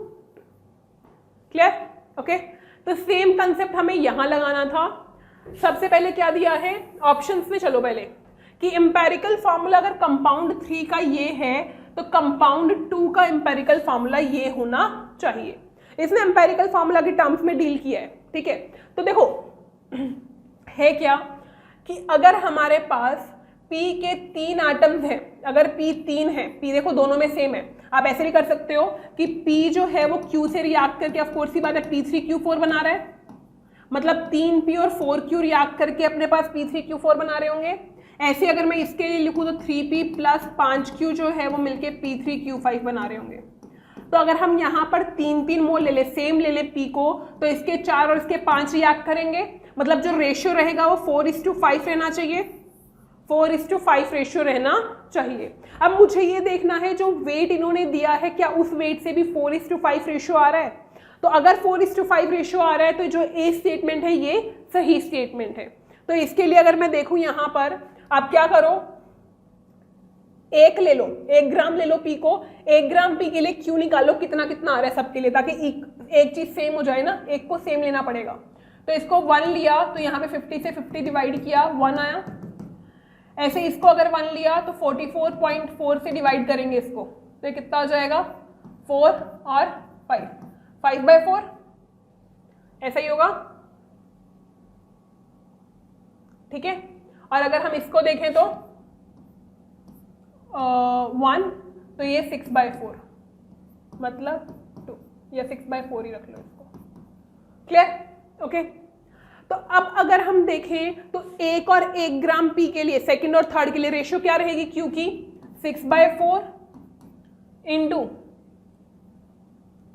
क्लियर, ओके। तो सेम कंसेप्ट हमें यहां लगाना था। सबसे पहले क्या दिया है ऑप्शंस में, चलो पहले कि एम्पेरिकल फार्मूला अगर कंपाउंड 3 का ये है तो कंपाउंड 2 का एम्पेरिकल फार्मूला ये होना चाहिए। इसने एम्पेरिकल फार्मूला के टर्म्स में डील किया है, ठीक है। तो देखो है क्या कि अगर हमारे पास P के 3 एटम्स हैं, अगर P 3 है, P देखो दोनों में सेम है, आप ऐसे भी कर सकते हो कि P जो है वो Q से रिएक्ट करके, ऑफ कोर्स ही बात है, P3Q4 बना रहा है, मतलब 3P और 4Q रिएक्ट करके अपने पास P3Q4 बना रहे होंगे। ऐसे अगर मैं इसके लिए लिखूँ तो 3P प्लस 5Q जो है वो मिलके P3Q5 बना रहे होंगे। तो अगर हम यहाँ पर 3 मोल ले ले, सेम ले ले P को, तो इसके 4 और इसके 5 रिएक्ट करेंगे, मतलब जो रेशियो रहेगा वो 4:5 रहना चाहिए, 4:5 रेशियो रहना चाहिए। अब मुझे ये देखना है जो वेट इन्होंने दिया है क्या उस वेट से भी 4:5 रेशियो आ रहा है। तो अगर 4:5 रेशियो आ रहा है तो जो ए स्टेटमेंट है ये सही स्टेटमेंट है। तो इसके लिए अगर मैं देखूं यहाँ पर, आप क्या करो, 1 ले लो, 1 ग्राम ले लो P को, 1 ग्राम P के लिए Q निकालो कितना कितना आ रहा है सबके लिए, ताकि एक चीज सेम हो जाए ना, एक को सेम लेना पड़ेगा। तो इसको 1 लिया तो यहाँ पे 50 से 50 डिवाइड किया, 1 आया। ऐसे इसको अगर 1 लिया तो 44.4 से डिवाइड करेंगे इसको, तो ये कितना हो जाएगा, 4 और 5/4, ऐसा ही होगा, ठीक है। और अगर हम इसको देखें तो 1, तो ये 6/4, मतलब 2, या 6/4 ही रख लो इसको, क्लियर, ओके। तो अब अगर हम देखें तो 1 और 1 ग्राम पी के लिए सेकंड और थर्ड के लिए रेशियो क्या रहेगी क्यू की 6/4 इंटू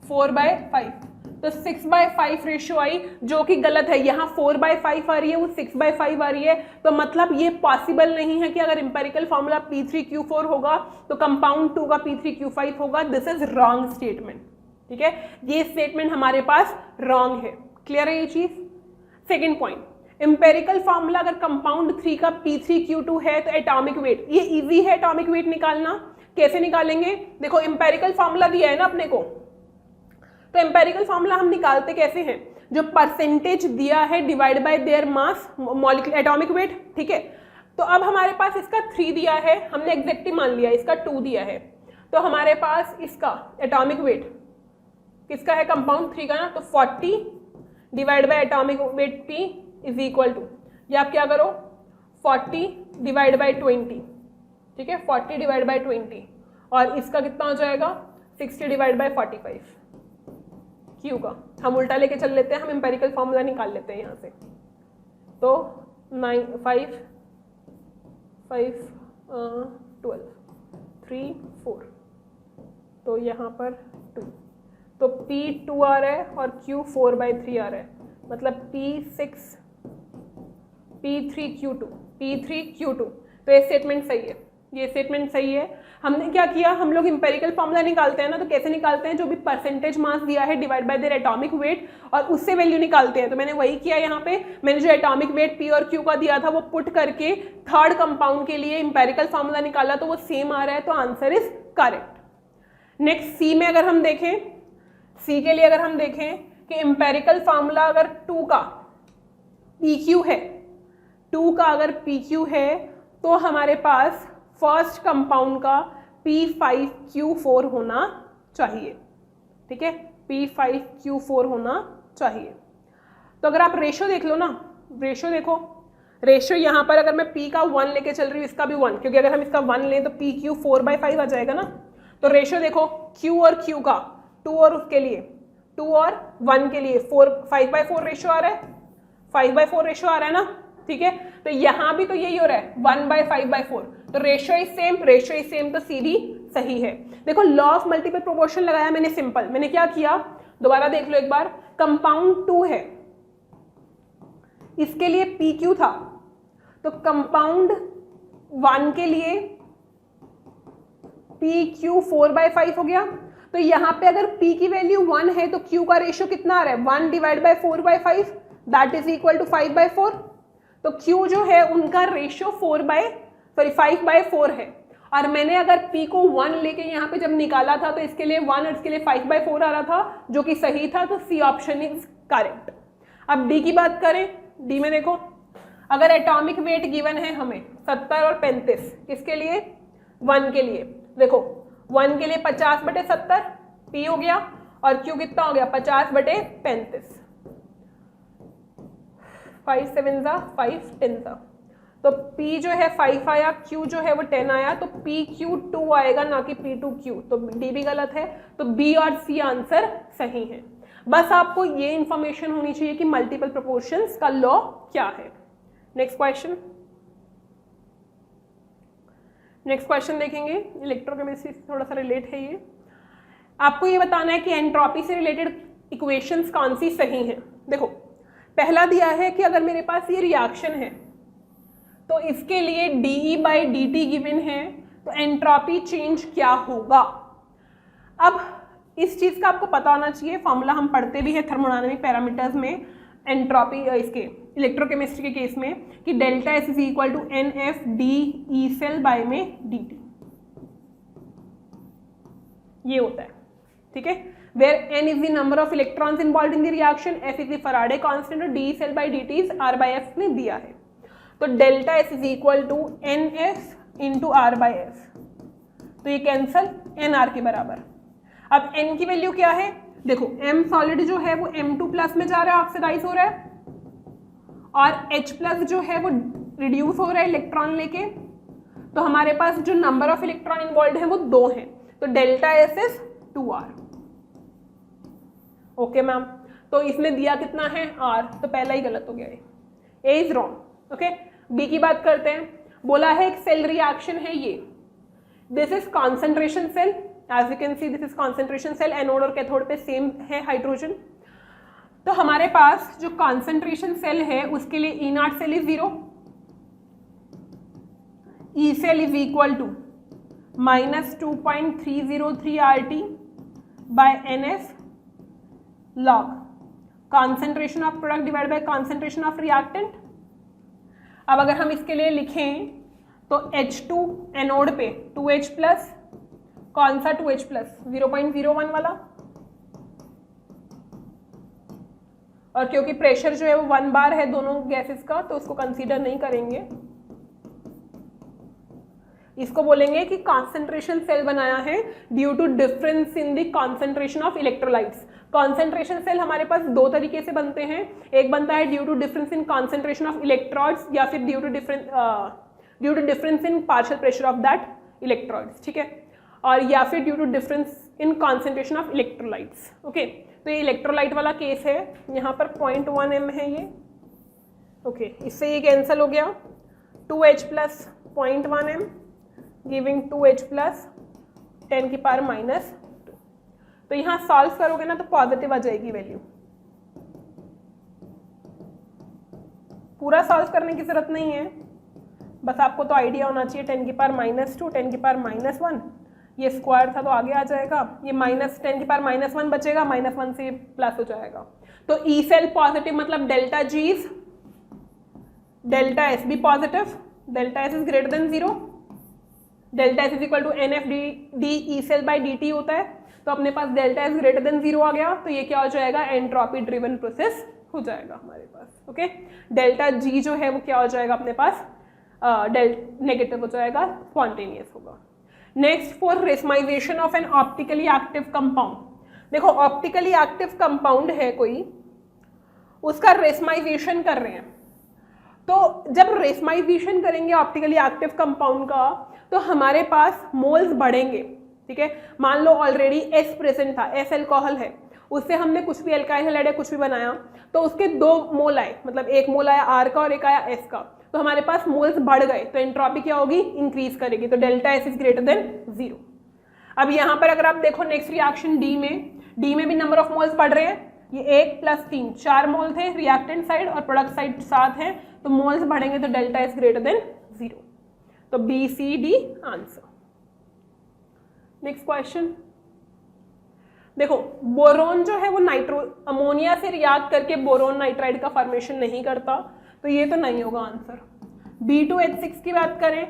4/5, तो 6/5 रेशियो आई, जो कि गलत है। यहाँ 4/5 आ रही है, वो 6/5 आ रही है, तो मतलब ये पॉसिबल नहीं है कि अगर इंपेरिकल फॉर्मूला P3Q4 होगा तो कंपाउंड 2 का P3Q5 होगा। दिस इज रॉन्ग स्टेटमेंट, ठीक है, ये स्टेटमेंट हमारे पास रॉन्ग है। क्लियर है ये चीज? सेकेंड पॉइंट, इंपेरिकल फॉर्मूला अगर कंपाउंड 3 का P3Q2 है तो एटॉमिक वेट, ये इजी है एटॉमिक वेट निकालना। कैसे निकालेंगे? देखो इंपेरिकल फॉर्मूला दिया है ना अपने को, तो एम्पेरिकल फॉर्मूला हम निकालते कैसे हैं? जो परसेंटेज दिया है divide by their mass molecular atomic weight, ठीक है। तो अब हमारे पास इसका 3 दिया है, हमने एग्जैक्टली मान लिया, इसका 2 दिया है, तो हमारे पास इसका एटॉमिक वेट किसका है? कंपाउंड 3 का ना, तो 40 divide by atomic weight P is equal to, या आप क्या करो 40 डिवाइड बाय 20, ठीक है, 40 डिवाइड बाय 20, और इसका कितना हो जाएगा 60 डिवाइड बाय 45 क्यू का। हम उल्टा लेके चल लेते हैं, हम एम्पेरिकल फॉर्मूला निकाल लेते हैं यहाँ से। तो 5 12 3 4, तो यहाँ पर 2, तो P 2 आ रहा है और Q 4/3 आ रहा है, मतलब P3Q2, तो ये स्टेटमेंट सही है, ये स्टेटमेंट सही है। हमने क्या किया, हम लोग इंपेरिकल फॉर्मूला निकालते हैं ना, तो कैसे निकालते हैं? जो भी परसेंटेज मास दिया है divide by their atomic weight, और उससे वैल्यू निकालते हैं। तो मैंने वही किया यहाँ पे, मैंने जो एटॉमिक वेट P और Q का दिया था वो पुट करके थर्ड कंपाउंड के लिए इंपेरिकल फॉर्मूला निकाला, तो वो सेम आ रहा है, तो आंसर इज करेक्ट। नेक्स्ट सी में अगर हम देखें, सी के लिए अगर हम देखें कि इंपेरिकल फॉर्मूला अगर 2 का PQ है, 2 का अगर PQ है, तो हमारे पास फर्स्ट कंपाउंड का P5Q4 होना चाहिए, ठीक है, P5Q4 होना चाहिए। तो अगर आप रेशो देख लो ना, रेशो देखो, रेशो यहाँ पर अगर मैं P का 1 लेके चल रही हूँ, इसका भी 1, क्योंकि अगर हम इसका 1 लें तो PQ 4/5 आ जाएगा ना। तो रेशो देखो Q और Q का 2 और उसके लिए 2 और 1 के लिए 5/4 रेशो आ रहा है, 5/4 रेशो आ रहा है ना, ठीक है। तो यहाँ भी तो यही हो रहा है 1/5/4, तो ratio is same, ratio is same, तो सी डी सही है। देखो लॉ ऑफ मल्टीपल प्रोपोर्शन लगाया मैंने सिंपल, मैंने क्या किया दोबारा देख लो एक बार, कंपाउंड 2 है, इसके लिए PQ था, तो कंपाउंड 1 के लिए PQ 4/5 हो गया। तो यहाँ पे अगर P की वैल्यू 1 है तो Q का रेशियो कितना आ रहा है 1 divide by 4/5, that is equal to 5/4। तो Q जो है उनका रेशियो 5/4 है, और मैंने अगर P को 1 लेके यहाँ पे जब निकाला था तो इसके लिए 1 और इसके लिए 5/4 आ रहा था, जो कि सही था, तो सी ऑप्शन इज करेक्ट। अब D की बात करें, D में देखो अगर एटॉमिक वेट गिवन है हमें 70 और 35, किसके लिए 1 के लिए, देखो 1 के लिए 50/70 P हो गया, और Q कितना हो गया 50/35, 5 7 5 10, तो P जो है 5 आया, Q जो है वो 10 आया, तो PQ2 आएगा ना कि P2Q, तो D भी गलत है, तो B और C आंसर सही है। बस आपको ये इंफॉर्मेशन होनी चाहिए कि मल्टीपल प्रोपोर्शंस का लॉ क्या है। नेक्स्ट क्वेश्चन, नेक्स्ट क्वेश्चन देखेंगे, इलेक्ट्रोकेमिस्ट्री से थोड़ा सा रिलेट है ये। आपको ये बताना है कि एंट्रोपी से रिलेटेड इक्वेशंस कौन सी सही हैं। देखो पहला दिया है कि अगर मेरे पास ये रिएक्शन है तो इसके लिए dE/dt गिवन है, तो एंट्रोपी चेंज क्या होगा। अब इस चीज का आपको पता होना चाहिए, फॉर्मूला हम पढ़ते भी हैं थर्मोडायनामिक पैरामीटर्स में, एंट्रोपी इसके इलेक्ट्रोकेमिस्ट्री के केस में, कि delta S is equal to NF dE cell by में dt, ये होता है, ठीक है। Where n is the number of electrons involved in the reaction, F is the Faraday constant और dE cell by dt is R/F में दिया है। तो delta S is equal to NF into R/F, तो ये कैंसल NR के बराबर। अब N की वैल्यू क्या है, देखो M सॉलिड जो है वो M2 प्लस में जा रहा है, ऑक्सीडाइज हो रहा है, और H प्लस जो है वो रिड्यूस हो रहा है इलेक्ट्रॉन लेके, तो हमारे पास जो नंबर ऑफ इलेक्ट्रॉन इन्वॉल्व है वो 2 है, तो delta S is 2R। Okay ma'am, तो तो इसने दिया कितना है R, तो पहला ही गलत हो गया है, A is wrong. Okay, B की बात करते हैं। बोला है एक सेल रिएक्शन है ये, this is concentration cell, as you can see this is concentration cell, anode और कैथोड पे सेम है हाइड्रोजन। तो हमारे पास जो कॉन्सेंट्रेशन सेल है उसके लिए E0 cell is 0, E cell is equal to -2.303 RT by NS log concentration of product divided by concentration of reactant। अब अगर हम इसके लिए लिखें तो H2 एनोड पे 2H प्लस, कौन सा 2H प्लस, 0.01 वाला, और क्योंकि प्रेशर जो है वो 1 बार है दोनों गैसेस का तो उसको कंसीडर नहीं करेंगे, इसको बोलेंगे कि कॉन्सेंट्रेशन सेल बनाया है due to difference in the concentration of electrolytes. Concentration cell हमारे पास दो तरीके से बनते हैं, एक बनता है due to difference in concentration of electrodes या फिर due to difference in partial pressure of that electrodes, ठीक है, और या फिर due to difference in concentration of electrolytes. Okay, तो ये इलेक्ट्रोलाइट वाला केस है, यहाँ पर 0.1 m है ये। ओके, इससे ये कैंसिल हो गया, 2H plus 0.1 m giving 2H plus 10 की पावर -2। तो यहाँ सॉल्व करोगे ना तो पॉजिटिव आ जाएगी वैल्यू, पूरा सॉल्व करने की जरूरत नहीं है, बस आपको तो आइडिया होना चाहिए 10 की पावर -2, 10 की पावर -1, ये स्क्वायर था तो आगे आ जाएगा, ये -10 की पावर -1 बचेगा, -1 से प्लस हो जाएगा। तो ई सेल पॉजिटिव मतलब delta G is delta S भी positive, delta S is greater than 0, delta S is equal to NF/D E cell by dt होता है, तो अपने पास डेल्टा S ग्रेटर देन 0 आ गया, तो ये क्या हो जाएगा, एंट्रोपी ड्रिवन प्रोसेस हो जाएगा हमारे पास। ओके, डेल्टा G जो है वो क्या हो जाएगा अपने पास, नेगेटिव हो जाएगा, स्पॉन्टेनियस होगा। Next, for racemisation of N optically active compound, देखो ऑप्टिकली एक्टिव कंपाउंड है कोई, उसका रेसमाइजेशन कर रहे हैं, तो जब रेसमाइजेशन करेंगे ऑप्टिकली एक्टिव कंपाउंड का तो हमारे पास मोल्स बढ़ेंगे, ठीक है। मान लो ऑलरेडी S प्रेजेंट था, S अल्कोहल है, उससे हमने कुछ भी अल्काइल हैलाइड या कुछ भी बनाया तो उसके 2 मोल आए, मतलब एक मोल आया R का और एक आया S का, तो हमारे पास मोल्स बढ़ गए, तो एंट्रोपी क्या होगी, इंक्रीज करेगी, तो delta S is greater than 0। अब यहाँ पर अगर आप देखो नेक्स्ट रिएक्शन D में भी नंबर ऑफ मोल्स बढ़ रहे हैं, ये 1 + 3 4 मोल थे रिएक्टेंट साइड और प्रोडक्ट साइड 7 है, तो मोल्स बढ़ेंगे तो डेल्टा S ग्रेटर देन 0, तो B C D answer. Next question देखो, बोरोन जो है वो अमोनिया से रिएक्ट करके बोरोन नाइट्राइड का फॉर्मेशन नहीं करता, तो ये तो नहीं होगा आंसर। B2H6 की बात करें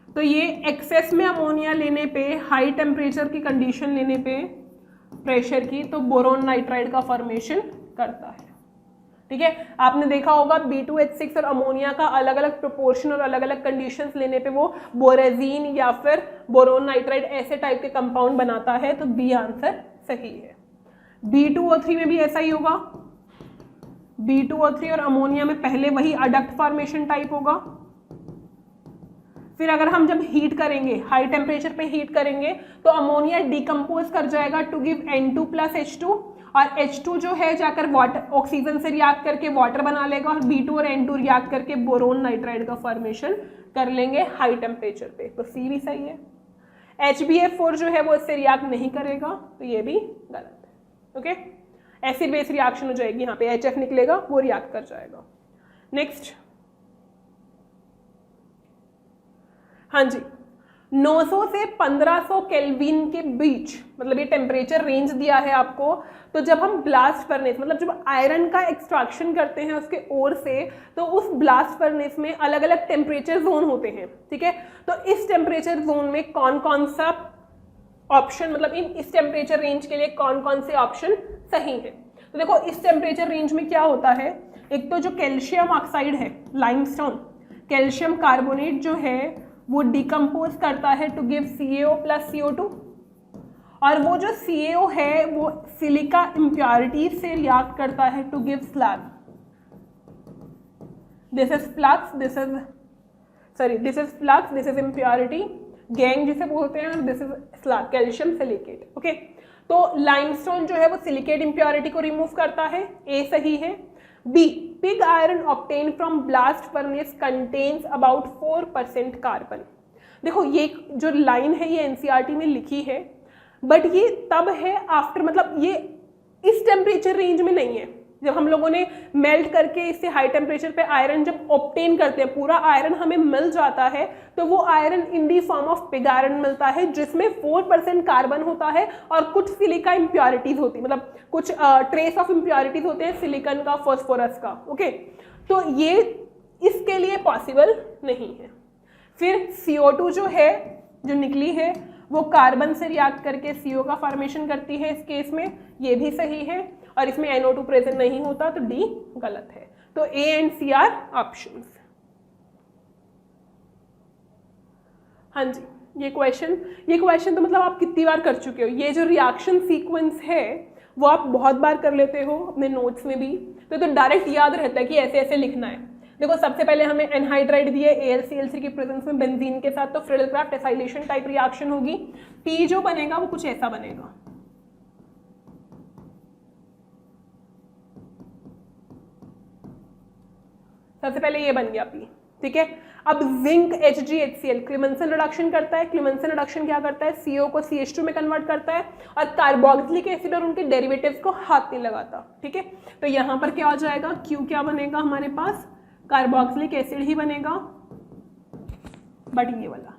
तो ये एक्सेस में अमोनिया लेने पे, हाई टेम्परेचर की कंडीशन लेने पे प्रेशर की, तो बोरोन नाइट्राइड का फॉर्मेशन करता है, ठीक है। आपने देखा होगा B2H6 और अमोनिया का अलग अलग प्रोपोर्शन और अलग अलग कंडीशंस लेने पे वो बोरेजीन या फिर बोरोन नाइट्राइड ऐसे टाइप के कंपाउंड बनाता है, तो बी आंसर सही है। B2O3 में भी ऐसा ही होगा, B2O3 और अमोनिया में पहले वही अडक्ट फॉर्मेशन टाइप होगा, फिर अगर हम जब हीट करेंगे, हाई टेम्परेचर पे हीट करेंगे तो अमोनिया डिकम्पोज कर जाएगा टू गिव N2 + H2, और H2 जो है जाकर वाटर ऑक्सीजन से रिएक्ट करके वाटर बना लेगा, और B2 और N2 रिएक्ट करके बोरोन नाइट्राइड का फॉर्मेशन कर लेंगे हाई टेम्परेचर पे, तो सी भी सही है। HbF4 जो है वो इससे रिएक्ट नहीं करेगा, तो ये भी गलत है। ओके, एसिड बेस रिएक्शन हो जाएगी, यहाँ पे HF निकलेगा, वो रिएक्ट कर जाएगा। नेक्स्ट, हाँ जी, 900 से 1500 केल्विन के बीच, मतलब ये टेम्परेचर रेंज दिया है आपको, तो जब हम ब्लास्ट फर्नेस, मतलब जब आयरन का एक्सट्रैक्शन करते हैं उसके ओर से, तो उस ब्लास्ट फर्नेस में अलग अलग टेम्परेचर जोन होते हैं, ठीक है। तो इस टेम्परेचर जोन में कौन कौन सा ऑप्शन, मतलब इस टेम्परेचर रेंज के लिए कौन कौन से ऑप्शन सही है। तो देखो इस टेम्परेचर रेंज में क्या होता है, एक तो जो कैल्शियम ऑक्साइड है, लाइमस्टोन, कैल्शियम कार्बोनेट जो है वो डिकम्पोज करता है टू गिव CaO + CO2, और वो जो CaO है वो सिलिका इम्प्योरिटी से रिएक्ट करता है to give slag. This is flux, this is flux, this is impurity, gangue जिसे बोलते हैं, this is slag, calcium silicate. Okay, तो लाइमस्टोन जो है वो सिलिकेट इंप्योरिटी को रिमूव करता है, ए सही है। B, pig iron obtain from blast furnace contains about 4% carbon. देखो ये जो लाइन है ये एनसीईआरटी में लिखी है, बट ये तब है आफ्टर, मतलब ये इस टेम्परेचर रेंज में नहीं है। जब हम लोगों ने मेल्ट करके इससे हाई टेम्परेचर पे आयरन जब ऑब्टेन करते हैं, पूरा आयरन हमें मिल जाता है, तो वो iron in the form of pig iron मिलता है, जिसमें 4% कार्बन होता है और कुछ सिलिका इम्प्योरिटीज होती है, मतलब कुछ ट्रेस ऑफ इम्प्योरिटीज होते हैं सिलिकन का, फॉस्फोरस का। ओके, तो ये इसके लिए पॉसिबल नहीं है। फिर CO2 जो है, जो निकली है, वो कार्बन से रिएक्ट करके CO का फॉर्मेशन करती है इस केस में, ये भी सही है। और इसमें NO2 प्रेजेंट नहीं होता, तो डी गलत है। तो A and C are options. हाँ जी, ये क्वेश्चन तो मतलब आप कितनी बार कर चुके हो। ये जो रिएक्शन सीक्वेंस है वो आप बहुत बार कर लेते हो अपने नोट्स में भी, तो डायरेक्ट याद रहता है कि ऐसे ऐसे लिखना है। देखो सबसे पहले हमें एनहाइड्राइड दिए AlCl3 की प्रेजेंस में बेंजीन के साथ, तो फ्रिडलक्राफ्ट एसाइलेशन टाइप रिएक्शन होगी। P जो बनेगा वो कुछ ऐसा बनेगा। सबसे पहले ये बन गया P, ठीक है। अब जिंक HgHCl क्लेमेंसन रिडक्शन करता है। क्लेमेंसन रिडक्शन क्या करता है, CO को CH2 में कन्वर्ट करता है और कार्बोक्सिलिक एसिड और उनके डेरिवेटिव्स को हाथ नहीं लगाता, ठीक है। तो यहाँ पर क्या हो जाएगा, Q क्या बनेगा हमारे पास, कार्बोक्सिलिक एसिड ही बनेगा, बट ये वाला।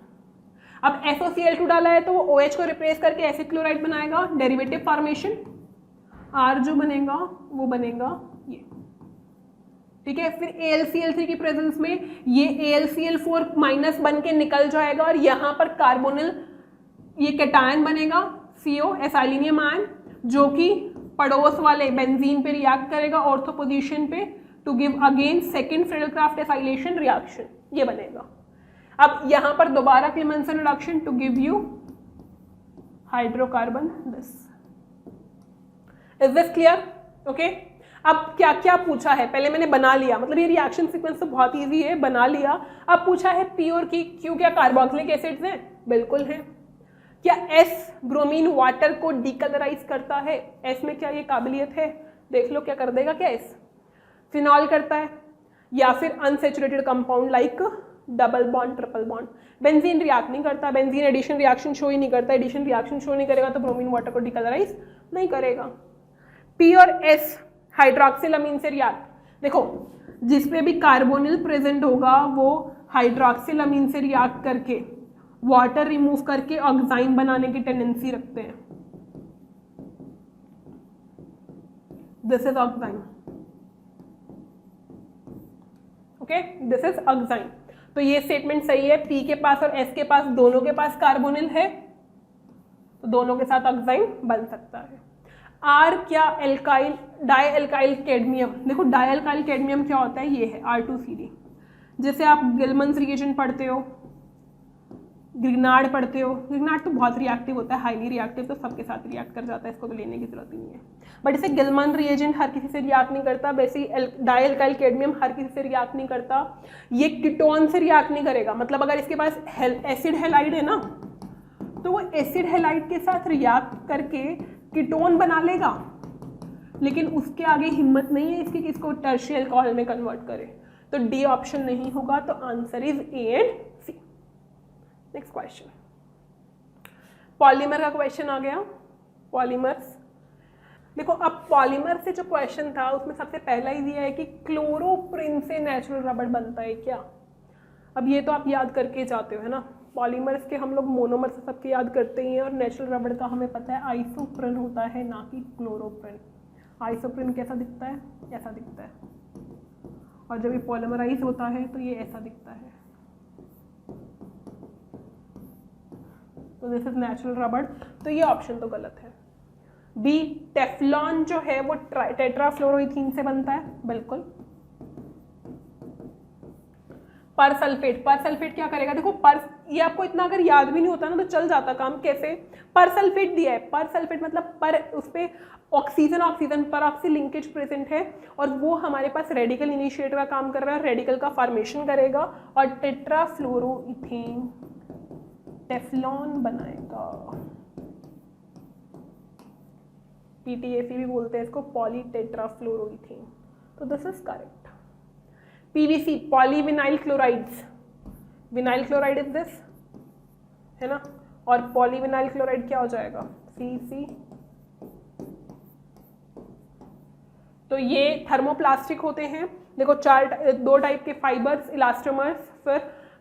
अब SOCl2 डाला है तो वो OH को रिप्लेस करके एसिड क्लोराइड बनाएगा, डेरिवेटिव फॉर्मेशन। R जो बनेगा वो बनेगा ये, ठीक है। फिर AlCl3 की प्रेजेंस में ये AlCl4 माइनस बन के निकल जाएगा और यहाँ पर कार्बोनिल ये कैटायन बनेगा CO एसाइलिनियम आयन, जो कि पड़ोस वाले बेंजीन पे रिएक्ट करेगा ऑर्थो पोजीशन पे, to give again second Friedel Crafts acylation reaction, ये बनेगा। अब यहाँ पर दोबारा Clemmensen reduction to give you hydrocarbon this. Is this clear? Okay. अब क्या क्या पूछा है, पहले मैंने बना लिया, मतलब ये रिएक्शन सीक्वेंस तो बहुत इजी है, बना लिया। अब पूछा है P और Q क्या कार्बोक्सिलिक एसिड्स हैं? बिल्कुल हैं। क्या S ब्रोमीन वाटर को डीकलराइज करता है? S में क्या ये काबिलियत है? देख लो क्या कर देगा, क्या S फिनॉल करता है, या फिर unsaturated compound like double bond, triple bond. Benzene react नहीं करता, बेंजीन एडिशन रिएक्शन शो ही नहीं करता, एडिशन रिएक्शन शो नहीं करेगा तो ब्रोमीन वाटर को डीकलराइज नहीं करेगा। P और S हाइड्रोक्सिल अमीन से रिएक्ट, देखो जिस पे भी कार्बोनिल प्रेजेंट होगा वो हाइड्रोक्सिल अमीन से रिएक्ट करके वाटर रिमूव करके ऑक्साइन बनाने की टेंडेंसी रखते हैं। This is oxine, okay, this is oxine. तो ये स्टेटमेंट सही है। P के पास और S के पास दोनों के पास कार्बोनिल है, तो दोनों के साथ ऑक्साइन बन सकता है। R क्या एल्काइल, डाई एल्काइल कैडमियम। देखो डाई एल्काइल कैडमियम क्या होता है, ये है R2CD। जैसे आप गिलमन्स रिएजेंट पढ़ते हो, ग्रिग्नार्ड पढ़ते हो, ग्रिग्नार्ड तो बहुत रिएक्टिव होता है, हाईली रिएक्टिव, तो सबके साथ रिएक्ट कर जाता है, इसको तो लेने की जरूरत ही नहीं है। बट इसे गिलमन रिएजेंट हर किसी से रिएक्ट नहीं करता, वैसे डाई एल्काइल कैडमियम हर किसी से रिएक्ट नहीं करता। ये कीटोन से रिएक्ट नहीं करेगा, मतलब अगर इसके पास एसिड हैलाइड है ना, तो वो एसिड हैलाइड के साथ रिएक्ट करके कीटोन बना लेगा, लेकिन उसके आगे हिम्मत नहीं है इसकी कि इसको टर्शियल अल्कोहल में कन्वर्ट करे। तो डी ऑप्शन नहीं होगा, तो answer is A and C. Next question, polymer का क्वेश्चन आ गया। पॉलीमर्स, देखो अब पॉलीमर से जो क्वेश्चन था उसमें सबसे पहला ही दिया है कि क्लोरोप्रिन से नेचुरल रबड़ बनता है क्या। अब ये तो आप याद करके जाते हो, है ना। पॉलीमर्स के हम लोग मोनोमर से सबके याद करते ही हैं, और नेचुरल रबड़ का हमें पता है आइसोप्रिन होता है, ना कि क्लोरोप्रिन। आइसोप्रिन कैसा दिखता है, ऐसा दिखता है, और जब ये पॉलीमराइज होता है तो ये ऐसा दिखता है। तो दिस इज नेचुरल रबड़, तो ये ऑप्शन तो गलत है। बी, टेफ्लॉन जो है वो टेट्राफ्लोरोइथीन से बनता है, बिल्कुल। परसल्फेट, परसल्फेट क्या करेगा, देखो ये आपको इतना अगर याद भी नहीं होता ना तो चल जाता काम। कैसे, परसल्फेट दिया है, परसल्फेट मतलब पर उस पर ऑक्सीजन ऑक्सीजन पर ऑक्सी लिंकेज प्रेजेंट है, और वो हमारे पास रेडिकल इनिशिएटर का काम कर रहा है, रेडिकल का फॉर्मेशन करेगा और टेट्राफ्लोरोइथेन टेफ्लॉन बनाएगा। PTAC भी बोलते हैं इसको, पॉलीटेट्राफ्लोरोईथेन, तो this is correct. PVC, polyvinyl chlorides, vinyl chloride is this, है ना, और पॉलीविनाइल क्लोराइड क्या हो जाएगा, CC। तो ये थर्मोप्लास्टिक होते हैं। देखो दो टाइप के फाइबर्स, इलास्टोमर्स, फिर